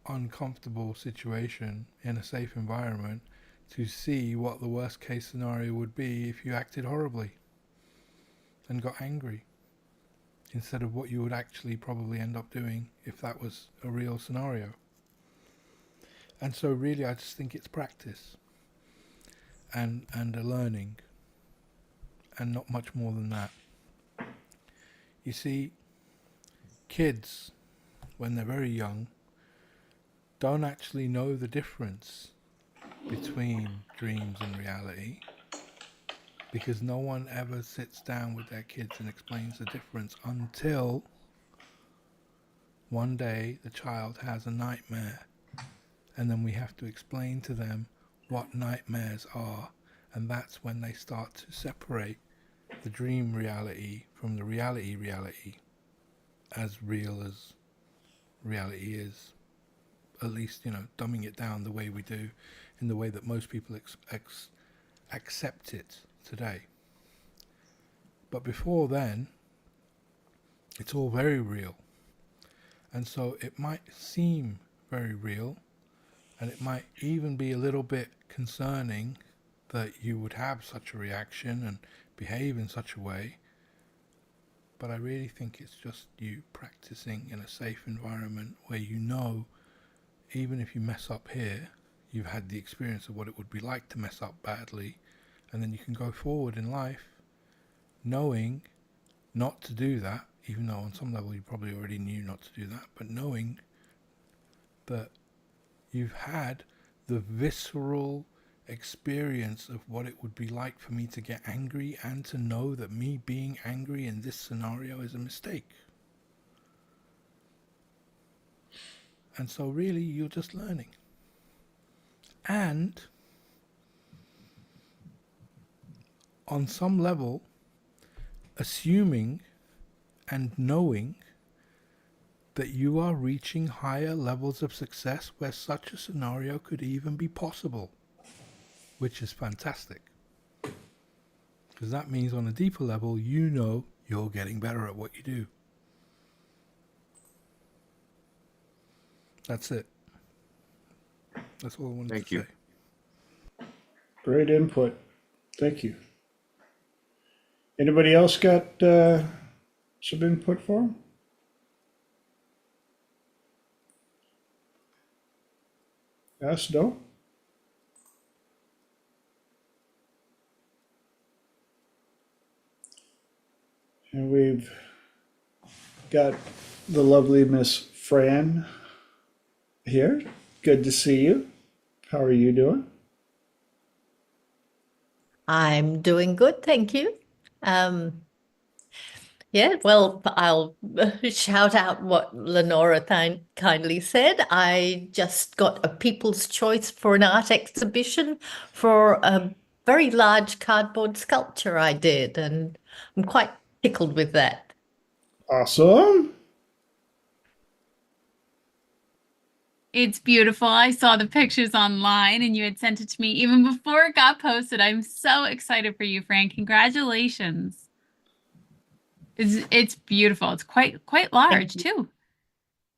uncomfortable situation in a safe environment to see what the worst case scenario would be if you acted horribly and got angry, instead of what you would actually probably end up doing if that was a real scenario. And so really I just think it's practice and a learning, and not much more than that. You see, kids, when they're very young, don't actually know the difference between dreams and reality, because no one ever sits down with their kids and explains the difference until one day the child has a nightmare, and then we have to explain to them what nightmares are, And that's when they start to separate the dream reality from the reality as real as reality is. At least, dumbing it down the way we do, in the way that most people accept it today. But before then, it's all very real. And so it might seem very real, and it might even be a little bit concerning that you would have such a reaction and behave in such a way. But I really think it's just you practicing in a safe environment where even if you mess up here, you've had the experience of what it would be like to mess up badly, and then you can go forward in life knowing not to do that, even though on some level you probably already knew not to do that, but knowing that you've had the visceral experience of what it would be like for me to get angry, and to know that me being angry in this scenario is a mistake. And so really you're just learning. And on some level, assuming and knowing that you are reaching higher levels of success where such a scenario could even be possible, which is fantastic. Because that means on a deeper level, you're getting better at what you do. That's it. That's all I wanted Thank to you. say. Great input. Thank you. Anybody else got some input for him? Yes, no? And we've got the lovely Miss Fran here. Good to see you. How are you doing? I'm doing good, thank you. Yeah, well, I'll shout out what Lenora kindly said. I just got a People's Choice for an art exhibition for a very large cardboard sculpture I did, and I'm quite tickled with that. Awesome. It's beautiful. I saw the pictures online and you had sent it to me even before it got posted. I'm so excited for you, Fran. Congratulations. It's beautiful. It's quite large too.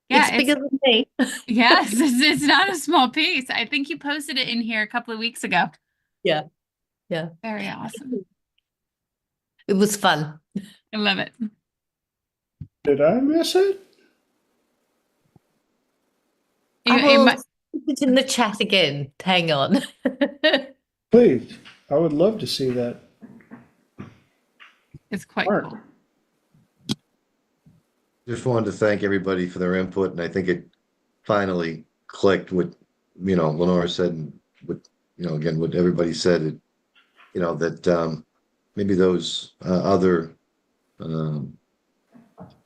Yeah, It's bigger than me. yes, it's not a small piece. I think you posted it in here a couple of weeks ago. Yeah. Very awesome. It was fun. I love it. Did I miss it? I will put it in the chat again. Hang on. Please. I would love to see that. It's quite Mark. cool. Just wanted to thank everybody for their input, and I think it finally clicked what Lenora said, and what again what everybody said. That maybe those other that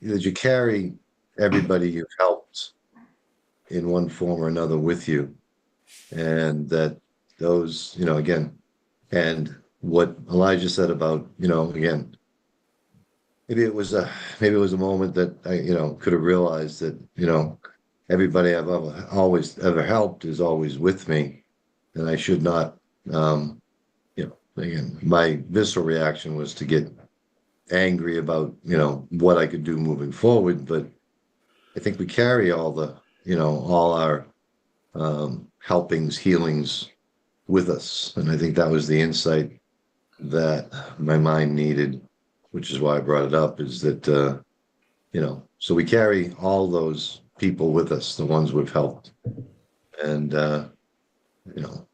you carry everybody you've helped in one form or another with you, and that those again, and what Elijah said about again. Maybe it was a moment that I could have realized that everybody I've ever helped is always with me, and I should not again, my visceral reaction was to get angry about what I could do moving forward, but I think we carry all our helpings, healings with us, and I think that was the insight that my mind needed, which is why I brought it up, is that, so we carry all those people with us, the ones we've helped. And,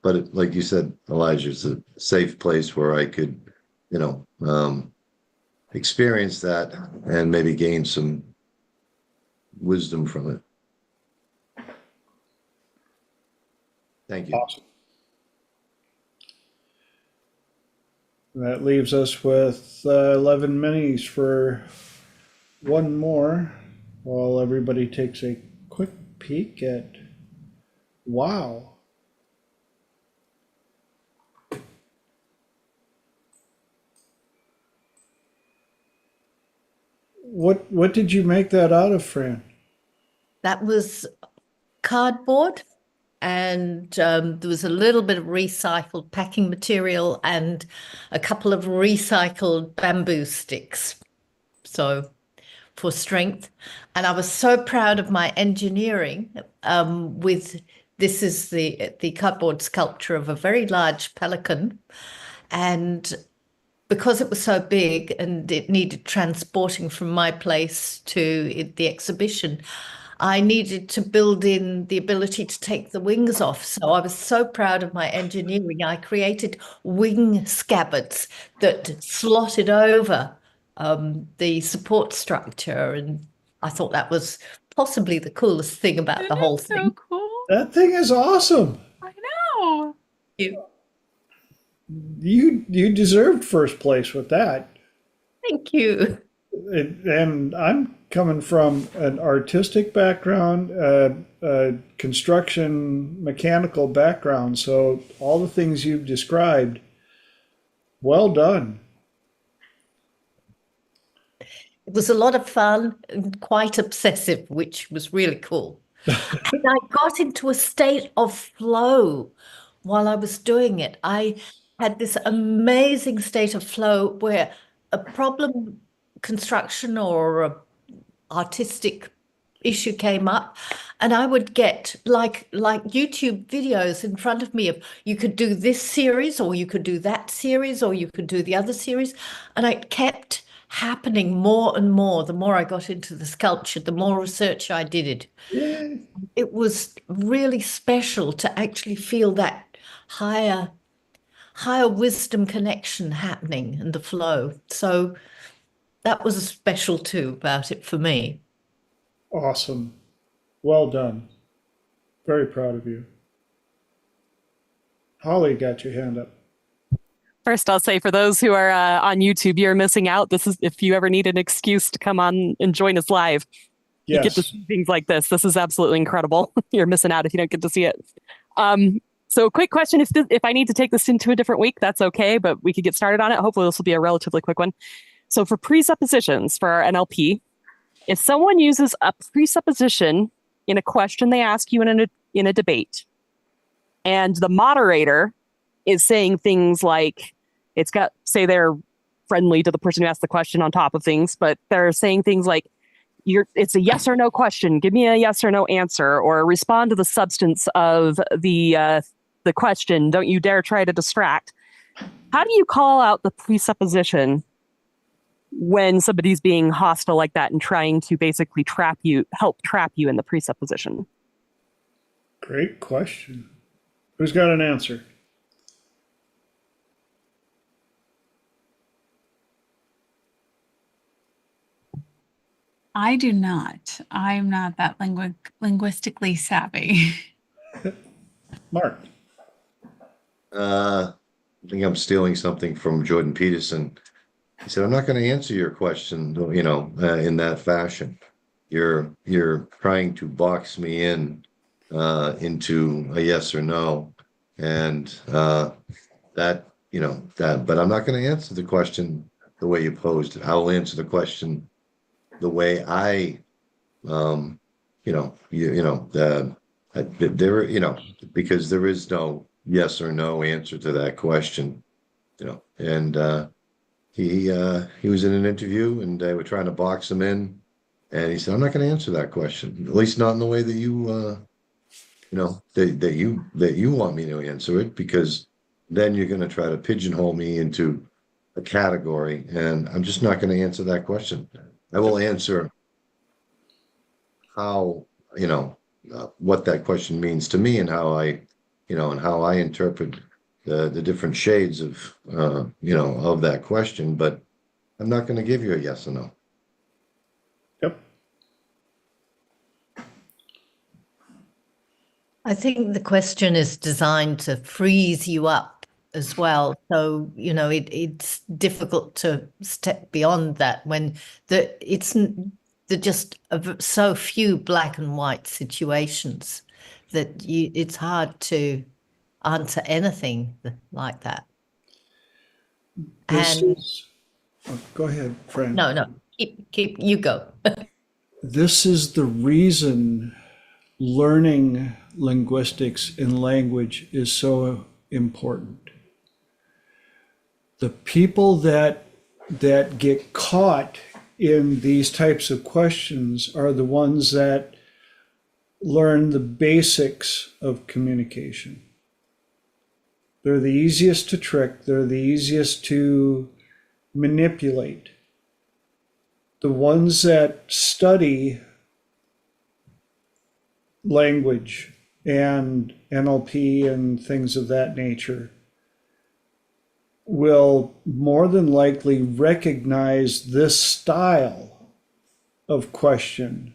but like you said, Elijah, it's a safe place where I could, experience that and maybe gain some wisdom from it. Thank you. Awesome. That leaves us with 11 minis for one more, while everybody takes a quick peek at wow. What did you make that out of, Fran? That was cardboard, and there was a little bit of recycled packing material and a couple of recycled bamboo sticks. So for strength. And I was so proud of my engineering with this is the cardboard sculpture of a very large pelican. And because it was so big and it needed transporting from my place to the exhibition, I needed to build in the ability to take the wings off. So I was so proud of my engineering. I created wing scabbards that slotted over the support structure. And I thought that was possibly the coolest thing about the whole so thing. cool. That thing is awesome. I know. You deserved first place with that. Thank you. And I'm coming from an artistic background, a construction mechanical background. So all the things you've described, well done. It was a lot of fun and quite obsessive, which was really cool. And I got into a state of flow while I was doing it. I had this amazing state of flow where a problem construction or a artistic issue came up, and I would get like YouTube videos in front of me of you could do this series or you could do that series or you could do the other series, and it kept happening more and more. The more I got into the sculpture, the more research I did it. Yeah. It was really special to actually feel that higher wisdom connection happening and the flow. So that was special too about it for me. Awesome. Well done. Very proud of you. Holly got your hand up. First, I'll say for those who are on YouTube, you're missing out. This is if you ever need an excuse to come on and join us live. You get to Yes. see things like this. This is absolutely incredible. You're missing out if you don't get to see it. So quick question, if I need to take this into a different week, that's okay, but we could get started on it. Hopefully this will be a relatively quick one. So for presuppositions for our NLP, if someone uses a presupposition in a question they ask you in a debate, and the moderator is saying things like, say they're friendly to the person who asked the question on top of things, but they're saying things like, it's a yes or no question. Give me a yes or no answer, or respond to the substance of the question. Don't you dare try to distract. How do you call out the presupposition when somebody's being hostile like that and trying to basically help trap you in the presupposition? Great question. Who's got an answer? I do not. I'm not that linguistically savvy. Mark. I think I'm stealing something from Jordan Peterson. He said, "I'm not going to answer your question, in that fashion. You're trying to box me in into a yes or no, and that But I'm not going to answer the question the way you posed it. I will answer the question the way because there is no yes or no answer to that question, and." He was in an interview and they were trying to box him in, and he said, "I'm not going to answer that question, at least not in the way that that you want me to answer it, because then you're going to try to pigeonhole me into a category, and I'm just not going to answer that question. I will answer how what that question means to me and how I interpret the different shades of of that question, but I'm not going to give you a yes or no." Yep. I think the question is designed to freeze you up as well. So, it's difficult to step beyond that when it's just so few black and white situations that it's hard to answer anything like that. Go ahead, Fran. No, You go. This is the reason learning linguistics and language is so important. The people that get caught in these types of questions are the ones that learn the basics of communication. They're the easiest to trick, they're the easiest to manipulate. The ones that study language and NLP and things of that nature will more than likely recognize this style of question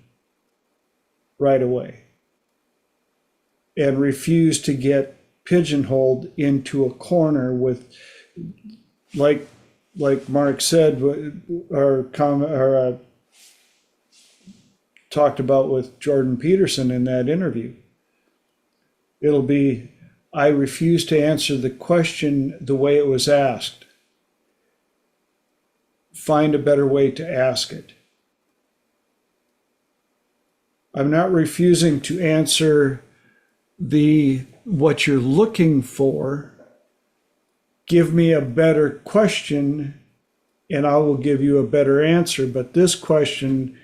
right away and refuse to get pigeonholed into a corner with, like Mark said, or talked about with Jordan Peterson in that interview. It'll be, I refuse to answer the question the way it was asked. Find a better way to ask it. I'm not refusing to answer what you're looking for. Give me a better question and I will give you a better answer. But this question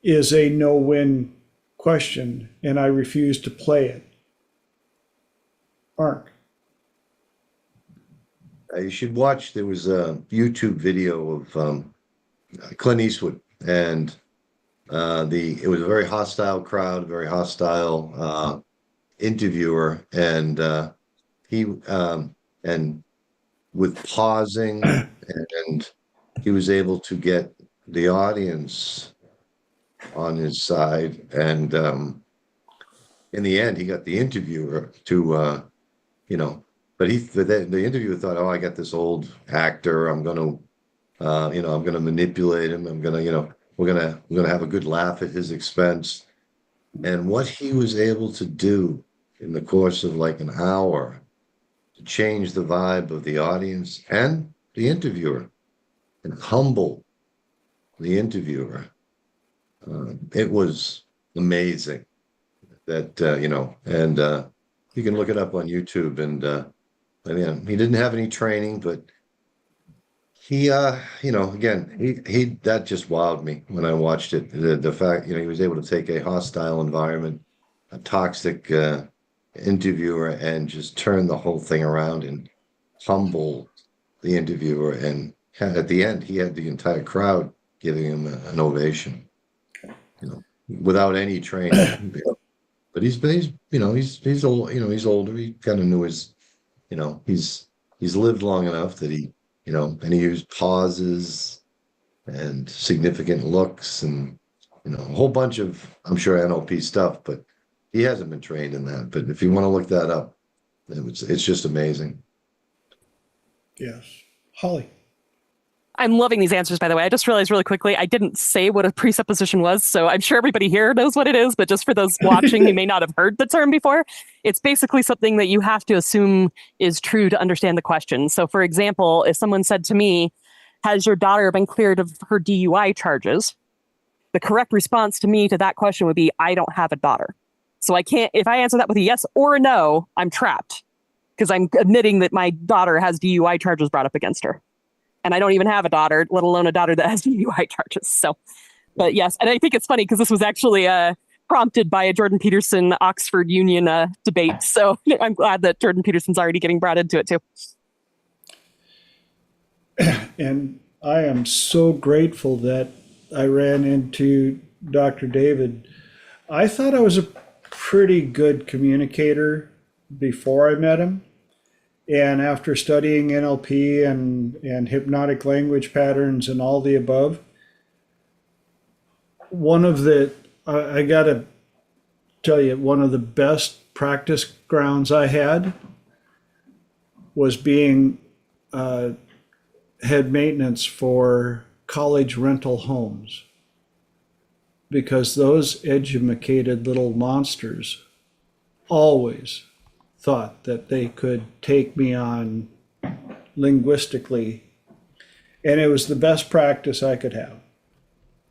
is a no-win question and I refuse to play it. Mark. You should watch, there was a YouTube video of Clint Eastwood, and it was a very hostile crowd, very hostile interviewer, and and with pausing, and he was able to get the audience on his side, and in the end, he got the interviewer to but the interviewer thought, oh, I got this old actor, I'm gonna I'm gonna manipulate him, I'm gonna we're gonna have a good laugh at his expense. And what he was able to do in the course of like an hour to change the vibe of the audience and the interviewer and humble the interviewer, it was amazing. That and you can look it up on YouTube, and he didn't have any training, but he again, he that just wowed me when I watched it. The fact, he was able to take a hostile environment, a toxic interviewer, and just turn the whole thing around and humble the interviewer. And at the end, he had the entire crowd giving him an ovation, without any training. But he's old, he's older. He kind of knew his, he's lived long enough that he, and he used pauses and significant looks and, a whole bunch of, I'm sure, NLP stuff, but he hasn't been trained in that. But if you want to look that up, it's just amazing. Yes. Holly. I'm loving these answers, by the way. I just realized really quickly, I didn't say what a presupposition was, so I'm sure everybody here knows what it is, but just for those watching who may not have heard the term before, it's basically something that you have to assume is true to understand the question. So for example, if someone said to me, has your daughter been cleared of her DUI charges? The correct response to me to that question would be, I don't have a daughter. So I can't, if I answer that with a yes or a no, I'm trapped because I'm admitting that my daughter has DUI charges brought up against her. And I don't even have a daughter, let alone a daughter that has DUI charges. So, but yes, and I think it's funny because this was actually prompted by a Jordan Peterson Oxford Union debate. So I'm glad that Jordan Peterson's already getting brought into it too. And I am so grateful that I ran into Dr. David. I thought I was a pretty good communicator before I met him. And after studying NLP and hypnotic language patterns and all the above, I got to tell you, one of the best practice grounds I had was being head maintenance for college rental homes, because those educated little monsters always thought that they could take me on linguistically, and it was the best practice I could have.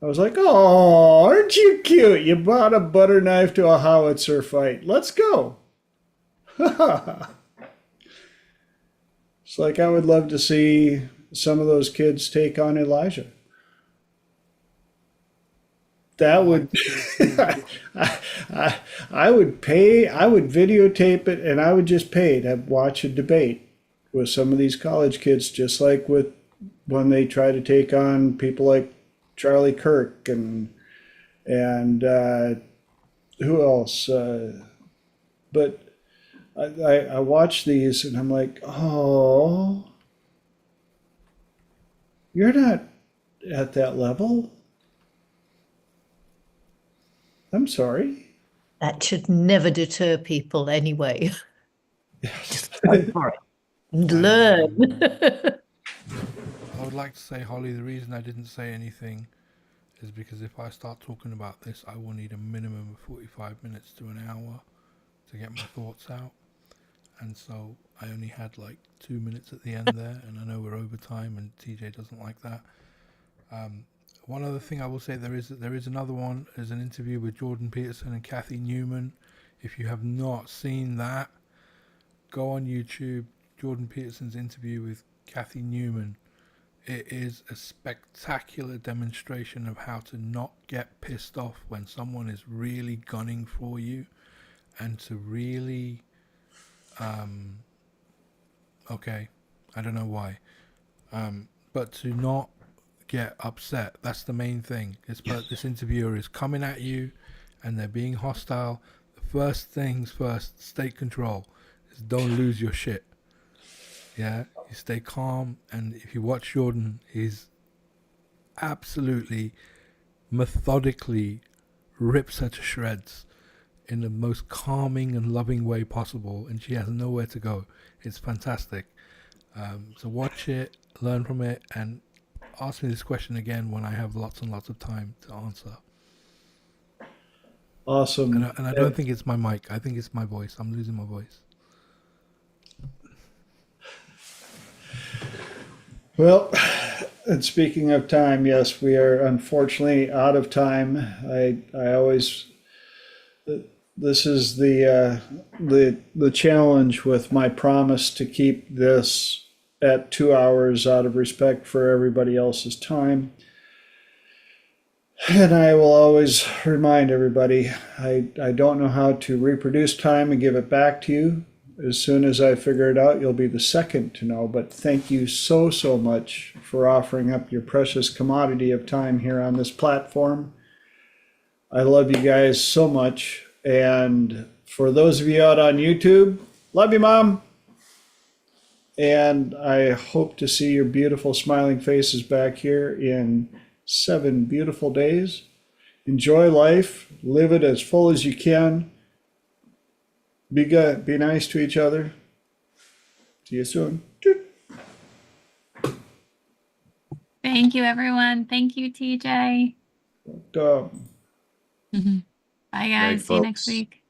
I was like, oh, aren't you cute? You brought a butter knife to a howitzer fight. Let's go. It's like I would love to see some of those kids take on Elijah. That would, I would pay, I would videotape it and I would just pay to watch a debate with some of these college kids, just like with when they try to take on people like Charlie Kirk and who else? But I watch these and I'm like, oh, you're not at that level. I'm sorry. That should never deter people anyway. Just go for it and learn. I would like to say, Holly, the reason I didn't say anything is because if I start talking about this, I will need a minimum of 45 minutes to an hour to get my thoughts out. And so I only had like 2 minutes at the end there, and I know we're over time, and TJ doesn't like that. One other thing I will say, there is another one. There's an interview with Jordan Peterson and Kathy Newman. If you have not seen that, go on YouTube. Jordan Peterson's interview with Kathy Newman. It is a spectacular demonstration of how to not get pissed off when someone is really gunning for you, and to really, okay, I don't know why, but to not get upset. That's the main thing. This interviewer is coming at you and they're being hostile. The first things first, state control, is don't lose your shit. Yeah, you stay calm, and if you watch Jordan, he's absolutely methodically rips her to shreds in the most calming and loving way possible, and she has nowhere to go. It's fantastic. So watch it, learn from it, and ask me this question again when I have lots and lots of time to answer. Awesome. And I don't think it's my mic. I think it's my voice. I'm losing my voice. Well, and speaking of time, yes, we are unfortunately out of time. I always, this is the challenge with my promise to keep this at 2 hours out of respect for everybody else's time. And I will always remind everybody, I don't know how to reproduce time and give it back to you. As soon as I figure it out, you'll be the second to know. But thank you so much for offering up your precious commodity of time here on this platform. I love you guys so much. And for those of you out on YouTube, love you, Mom. And I hope to see your beautiful smiling faces back here in 7 beautiful days. Enjoy life. Live it as full as you can. Be good. Be nice to each other. See you soon. Thank you, everyone. Thank you, TJ. Welcome. Bye, guys. Right, See you next folks. week.